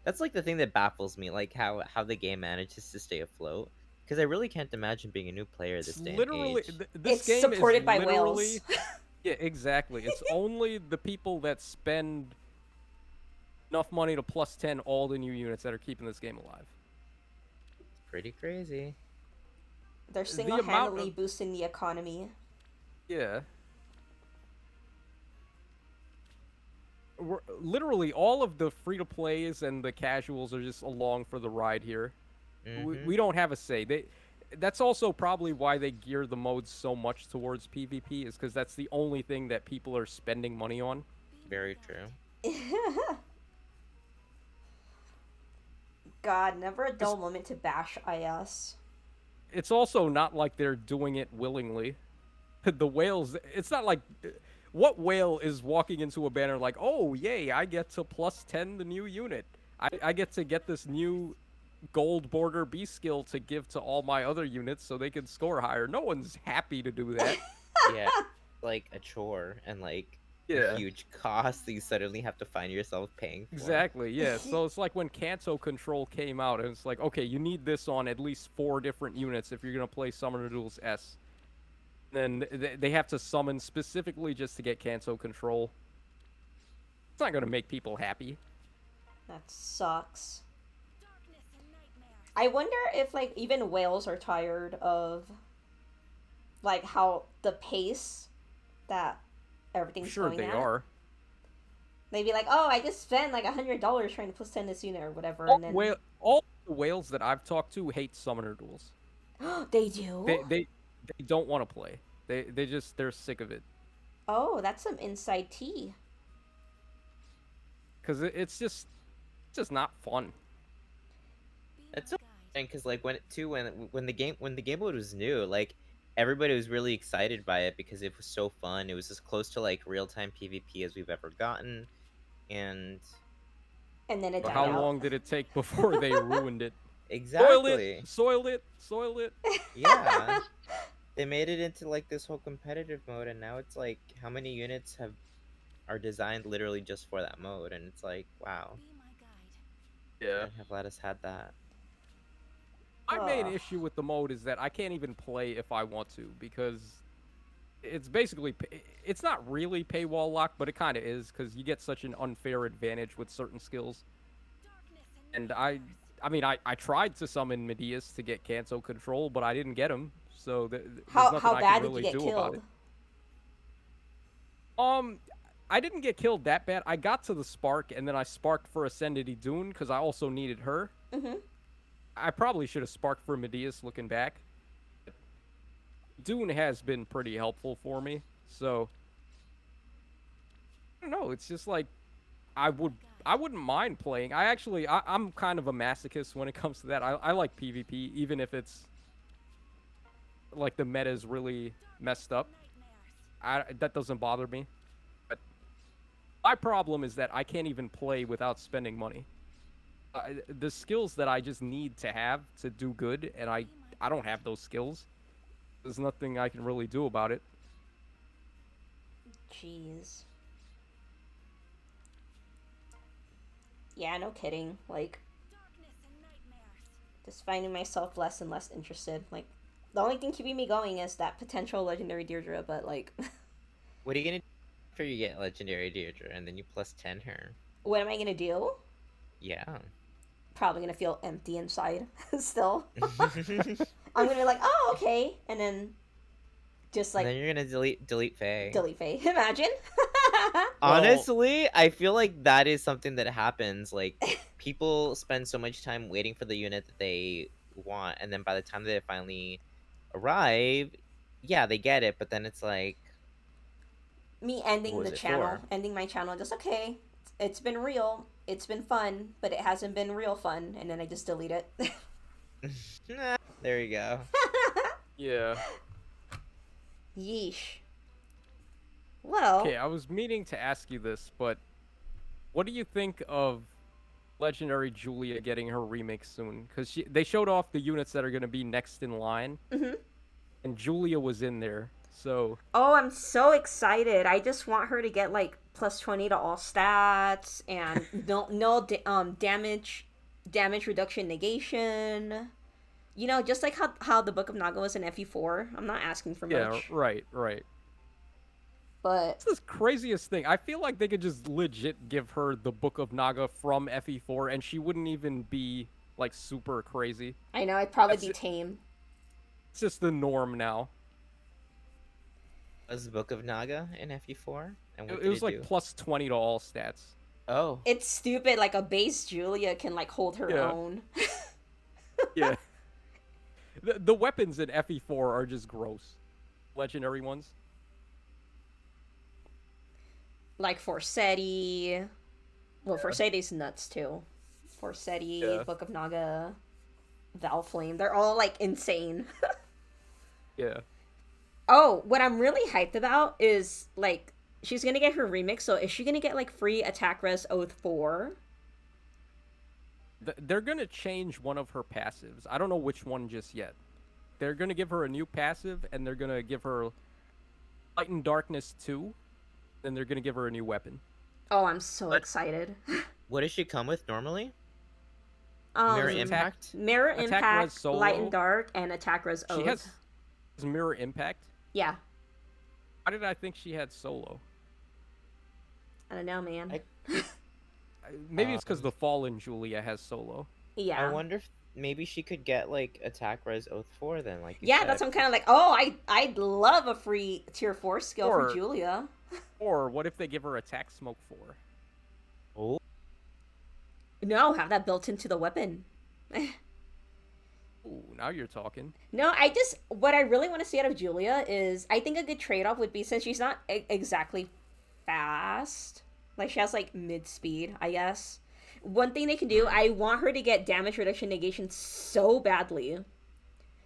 S2: that's like the thing that baffles me, like how the game manages to stay afloat. Because I really can't imagine being a new player
S3: It's
S2: this day
S3: literally
S2: and age.
S3: this
S1: It's
S3: game
S1: supported
S3: is
S1: by
S3: literally,
S1: whales.
S3: Yeah, exactly. It's only the people that spend enough money to plus 10 all the new units that are keeping this game alive.
S2: It's pretty crazy.
S1: They're
S3: The
S1: single-handedly
S3: amount of-
S1: boosting the economy.
S3: Yeah. Literally all of the free-to-plays and the casuals are just along for the ride here.
S2: Mhm.
S3: We don't have a say. That's also probably why they gear the modes so much towards PvP, is because that's the only thing that people are spending money on.
S2: Very true.
S1: God, never a dull moment to bash IS.
S3: It's also not like they're doing it willingly. The whales, it's not like, what whale is walking into a banner like, oh, yay, I get to plus 10 the new unit. I get to get this new gold border B skill to give to all my other units so they can score higher. No one's happy to do that.
S2: Yeah, like a chore and like
S3: Yeah.
S2: a huge cost that you suddenly have to find yourself paying for.
S3: Exactly, yeah. So it's like when Canto Control came out, and it's like, okay, you need this on at least 4 different units if you're going to play Summoner Duels S. Then they have to summon specifically just to get Canto Control. It's not going to make people happy.
S1: That sucks. I wonder if, like, even whales are tired of, like, how the pace that everything's
S3: Sure,
S1: going
S3: they
S1: at.
S3: are.
S1: They'd be like, oh, I just spent, like, $100 trying to plus 10 this unit or whatever,
S3: All,
S1: and then...
S3: all the whales that I've talked to hate Summoner Duels.
S1: They do?
S3: They don't want to play. They're sick of it.
S1: Oh, that's some inside tea.
S3: Because it's just not fun.
S2: That's so because like when the game mode was new, like everybody was really excited by it because it was so fun. It was as close to like real time PvP as we've ever gotten, and
S1: And then it
S3: But
S1: died
S3: how
S1: out.
S3: long did it take before they ruined it?
S2: exactly,
S3: Soiled it.
S2: yeah, they made it into like this whole competitive mode, and now it's like how many units are designed literally just for that mode, and it's like wow,
S3: Yeah.
S2: couldn't have let us had that.
S3: My main
S1: Ugh.
S3: issue with the mode is that I can't even play if I want to, because it's basically, it's not really paywall locked, but it kind of is, because you get such an unfair advantage with certain skills. And I tried to summon Medius to get Canto Control, but I didn't get him, so there's nothing
S1: How
S3: I
S1: bad
S3: can
S1: did
S3: really
S1: you get
S3: do about
S1: killed?
S3: it. I didn't get killed that bad. I got to the Spark, and then I sparked for Ascendity Dune, because I also needed her.
S1: Mm-hmm.
S3: I probably should have sparked for Medius looking back. Dune has been pretty helpful for me, so I don't know, it's just like I wouldn't mind playing. I'm kind of a masochist when it comes to that. I like PvP, even if it's like the meta is really messed up. That doesn't bother me. But My problem is that I can't even play without spending money. The skills that I just need to have to do good, and I don't have those skills. There's nothing I can really do about it.
S1: Jeez. Yeah, no kidding. Like, just finding myself less and less interested. Like, the only thing keeping me going is that potential legendary Deirdre, but like,
S2: What are you gonna do after you get legendary Deirdre and then you plus 10 her?
S1: what am I gonna do?
S2: Yeah.
S1: Probably gonna feel empty inside still. I'm gonna be like, oh, okay, and then just like
S2: And then you're gonna delete Faye.
S1: delete Faye. Imagine.
S2: Honestly, I feel like that is something that happens. Like, people spend so much time waiting for the unit that they want, and then by the time they finally arrive, yeah, they get it, but then it's like,
S1: Me
S2: what
S1: ending
S2: was
S1: the
S2: it
S1: channel,
S2: for?
S1: ending my channel, just okay. It's been real. It's been fun, but it hasn't been real fun, and then I just delete it.
S2: There you go.
S3: Yeah.
S1: Yeesh. Well,
S3: Okay, I was meaning to ask you this, but what do you think of Legendary Julia getting her remake soon? Because they showed off the units that are going to be next in line, and Julia was in there. So
S1: oh, I'm so excited. I just want her to get like plus 20 to all stats and damage reduction negation. You know, just like how the Book of Naga was in FE4. I'm not asking for
S3: yeah,
S1: much.
S3: right.
S1: But
S3: It's this craziest thing. I feel like they could just legit give her the Book of Naga from FE4, and she wouldn't even be like super crazy.
S1: I know I'd probably
S3: That's
S1: be
S3: it.
S1: tame.
S3: It's just the norm now.
S2: Was the Book of Naga in FE4? And what
S3: It
S2: did
S3: was
S2: it
S3: like
S2: do?
S3: plus 20 to all stats.
S2: Oh.
S1: It's stupid. Like a base Julia can like hold her
S3: Yeah.
S1: own.
S3: Yeah. The weapons in FE4 are just gross. Legendary ones.
S1: Like Forsetti. Well, Forsetti's nuts too. Forsetti,
S3: Yeah.
S1: Book of Naga, Valflame. They're all like insane.
S3: Yeah.
S1: Oh, what I'm really hyped about is like she's gonna get her remix. So is she gonna get like free attack res Oath 4?
S3: They're gonna change one of her passives. I don't know which one just yet. They're gonna give her a new passive, and they're gonna give her Light and Darkness 2, and they're gonna give her a new weapon.
S1: Oh, I'm so
S2: What?
S1: excited.
S2: What does she come with normally? Mirror
S1: Um,
S2: Impact?
S1: Mirror
S3: Attack
S1: Impact,
S3: res solo.
S1: Light and Dark, and attack res Oath.
S3: She has Mirror Impact.
S1: Yeah.
S3: Why did I think she had solo?
S1: I don't know, man.
S3: Maybe it's because the Fallen Julia has solo.
S1: Yeah.
S2: I wonder if maybe she could get, like, attack res Oath 4 then, like you
S1: Yeah,
S2: said.
S1: that's what I'm kind of like. Oh, I'd love a free tier 4 skill for
S3: Or-
S1: Julia.
S3: Or what if they give her Attack Smoke 4?
S2: Oh.
S1: No, have that built into the weapon.
S3: Ooh, now you're talking.
S1: No, what I really want to see out of Julia is I think a good trade off would be since she's not exactly fast, like she has like mid speed, I guess. One thing they can do, I want her to get damage reduction negation so badly.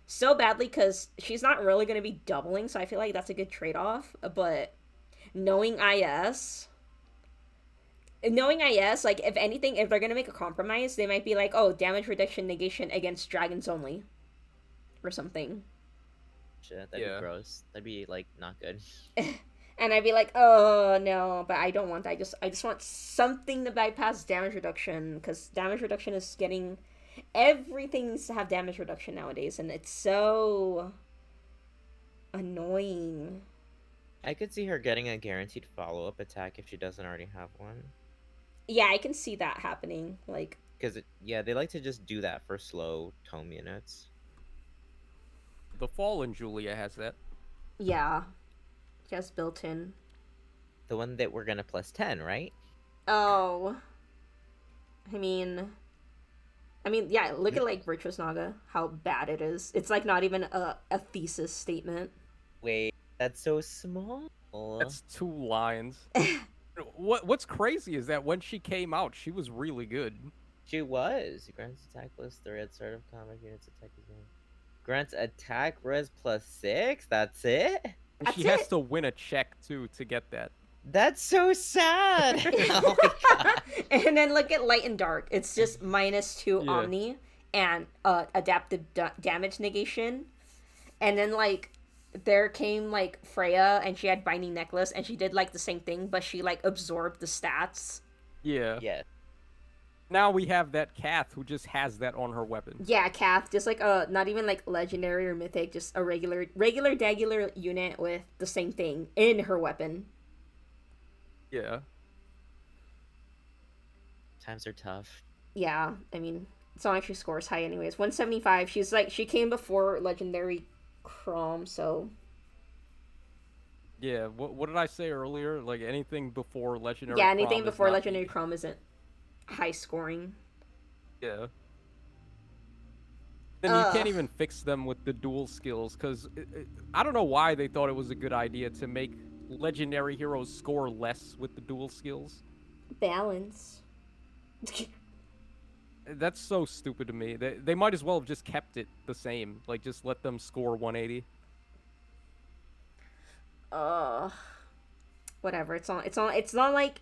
S1: So badly because she's not really going to be doubling, so I feel like that's a good trade off. But knowing IS, like, if anything, if they're going to make a compromise, they might be like, oh, damage reduction negation against dragons only. Or something.
S2: Shit, that'd
S3: Yeah.
S2: be gross. That'd be, like, not good.
S1: And I'd be like, oh, no, but I don't want that. I just want something to bypass damage reduction, because damage reduction is getting... Everything needs to have damage reduction nowadays, and it's so... annoying.
S2: I could see her getting a guaranteed follow-up attack if she doesn't already have one.
S1: Yeah, I can see that happening. Like,
S2: Because, yeah, they like to just do that for slow tome units.
S3: The Fallen Julia has that.
S1: yeah. Just built in.
S2: The one that we're gonna plus 10, right?
S1: Oh. I mean, yeah, look at, like, Virtuous Naga, how bad it is. It's, like, not even a thesis statement.
S2: Wait, that's so small.
S3: That's 2 lines. What's crazy is that when she came out, she was really good.
S2: She was. Grants attack plus 3 at start of combat units attack again. Grants attack res plus 6? That's it?
S3: And she
S1: That's
S3: has
S1: it.
S3: to win a check too to get that.
S2: That's so sad. Oh my god.
S1: And then look at light and dark. It's just -2
S3: Yeah.
S1: Omni and adaptive damage negation. And then like there came like Freya and she had binding necklace and she did like the same thing, but she like absorbed the stats.
S3: Yeah.
S2: Yeah.
S3: Now we have that Kath who just has that on her weapon.
S1: Yeah, Kath, just like a not even like legendary or mythic, just a regular dagular unit with the same thing in her weapon.
S3: Yeah.
S2: Times are tough.
S1: Yeah, I mean, it's not like she scores high anyways. 175. She's like she came before legendary Chrome, so
S3: Yeah. What did I say earlier? Like anything before legendary.
S1: yeah, anything
S3: Prom is
S1: before
S3: not
S1: legendary
S3: needed.
S1: Chrome isn't high scoring.
S3: Yeah. Then you can't even fix them with the dual skills, because I don't know why they thought it was a good idea to make legendary heroes score less with the dual skills.
S1: Balance.
S3: That's so stupid to me. They might as well have just kept it the same. Like, just let them score 180.
S1: Whatever. It's not like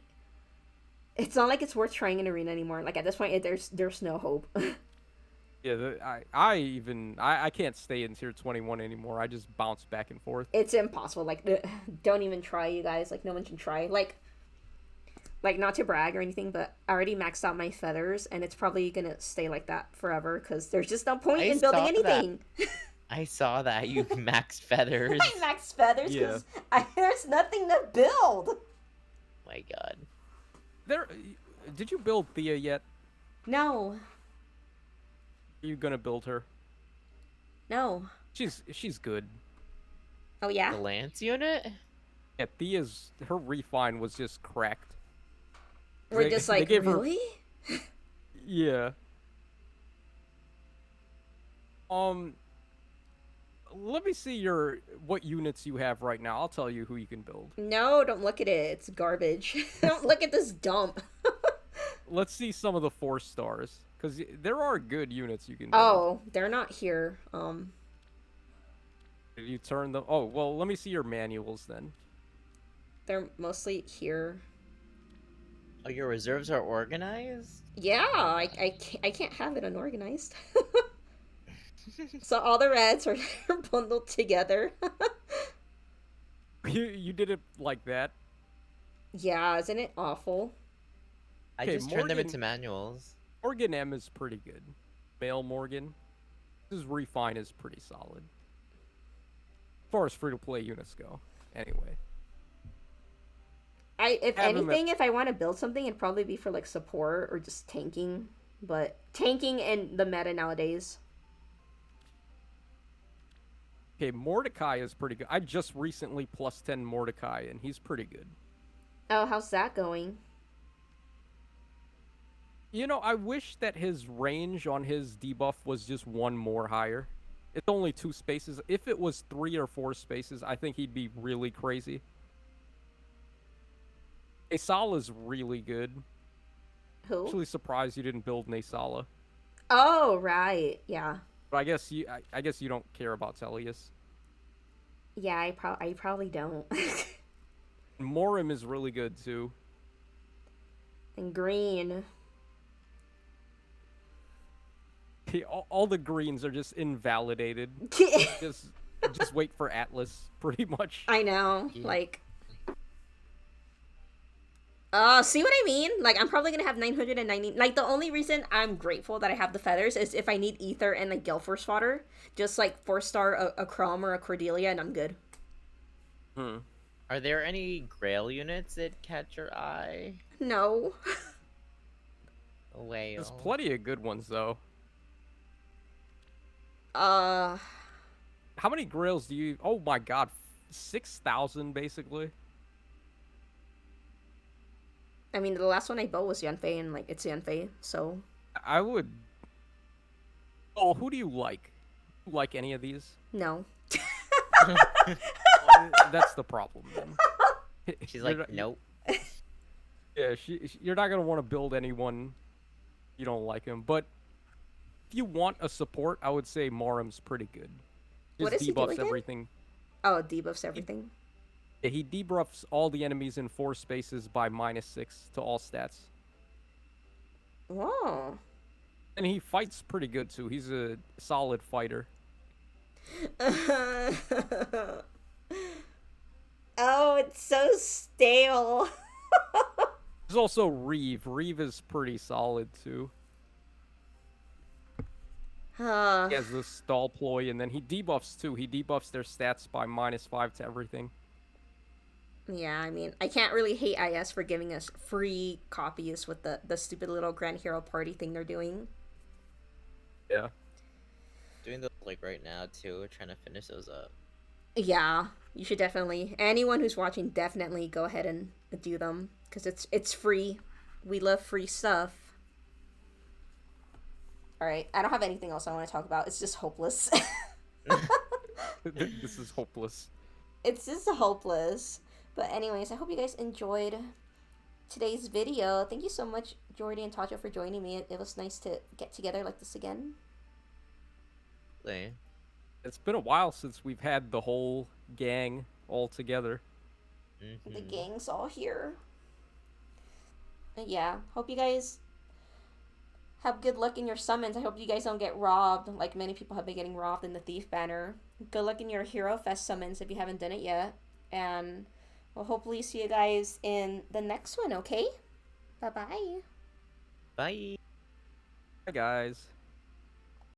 S1: it's worth trying in arena anymore. Like at this point, there's no hope.
S3: Yeah, I can't stay in tier 21 anymore. I just bounce back and forth.
S1: It's impossible. Like, don't even try, you guys. Like, no one should try. Like, not to brag or anything, but I already maxed out my feathers, and it's probably gonna stay like that forever because there's just no point in building anything.
S2: I saw that you maxed feathers.
S1: I maxed feathers because there's nothing to build.
S2: My god.
S3: Did you build Thea yet?
S1: No.
S3: Are you gonna build her?
S1: No.
S3: She's good.
S1: Oh yeah.
S2: The Lance unit?
S3: Yeah, her refine was just cracked.
S1: We're just like, really?
S3: Yeah. Let me see what units you have right now. I'll tell you who you can build.
S1: No, don't look at it. It's garbage. Don't look at this dump.
S3: Let's see some of the 4 stars, because there are good units you can build.
S1: Oh, they're not here.
S3: Did you turn them? Oh, well, let me see your manuals then.
S1: They're mostly here.
S2: Oh, your reserves are organized?
S1: Yeah, I can't have it unorganized. So all the reds are bundled together.
S3: You did it like that?
S1: Yeah, isn't it awful?
S2: I
S3: Okay,
S2: just turned them into manuals.
S3: Morgan M is pretty good. Male Morgan. His refine is pretty solid. As far as free-to-play units go. Anyway.
S1: If anything, if I want to build something, it'd probably be for like support or just tanking. But tanking in the meta nowadays.
S3: Okay, Mordecai is pretty good. I just recently plus 10 Mordecai, and he's pretty good.
S1: Oh, how's that going?
S3: You know, I wish that his range on his debuff was just 1 more higher. It's only 2 spaces. If it was 3 or 4 spaces, I think he'd be really crazy. Nasala's really good.
S1: Who?
S3: Actually surprised you didn't build Nasala.
S1: Oh, right. Yeah.
S3: But I guess you don't care about Tellius.
S1: Yeah, I probably don't.
S3: Morim is really good too.
S1: And green.
S3: All the greens are just invalidated. just wait for Atlas, pretty much.
S1: I know.
S2: Yeah.
S1: Like, see what I mean? Like, I'm probably gonna have 990. Like, the only reason I'm grateful that I have the feathers is if I need ether and like Gelforce fodder, just like 4-star a Chrome or a Cordelia, and I'm good.
S2: Are there any Grail units that catch your eye?
S1: No.
S2: A whale.
S3: There's plenty of good ones though.
S1: Uh,
S3: How many grails do you? Oh my god, 6,000 basically.
S1: I mean, the last one I built was Yanfei, and like it's Yanfei, so.
S3: I would. Oh, who do you like? Like any of these?
S1: No.
S3: That's the problem then.
S2: She's like, nope.
S3: Yeah, you're not gonna want to build anyone you don't like him. But if you want a support, I would say Morim's pretty good.
S1: What
S3: His
S1: does he do
S3: debuffs
S1: again?
S3: everything.
S1: Oh, debuffs everything.
S3: Yeah, he debuffs all the enemies in 4 spaces by -6 to all stats.
S1: Whoa.
S3: And he fights pretty good too. He's a solid fighter.
S1: Oh, it's so stale.
S3: There's also Reeve. Reeve is pretty solid too. He has this stall ploy, and then he debuffs too. He debuffs their stats by -5 to everything.
S1: Yeah, I mean, I can't really hate IS for giving us free copies with the stupid little Grand Hero Party thing they're doing.
S3: Yeah.
S2: Doing those like right now too, trying to finish those up.
S1: Yeah, you should definitely. Anyone who's watching, definitely go ahead and do them because it's free. We love free stuff. All right, I don't have anything else I want to talk about. It's just hopeless.
S3: This is hopeless.
S1: It's just hopeless. But anyways, I hope you guys enjoyed today's video. Thank you so much, Jordy and Tacho, for joining me. It was nice to get together like this again.
S3: It's been a while since we've had the whole gang all together.
S1: The gang's all here. But yeah, hope you guys have good luck in your summons. I hope you guys don't get robbed like many people have been getting robbed in the Thief banner. Good luck in your Hero Fest summons if you haven't done it yet. And we'll hopefully see you guys in the next one, okay? Bye-bye.
S2: Bye.
S3: Hi, guys.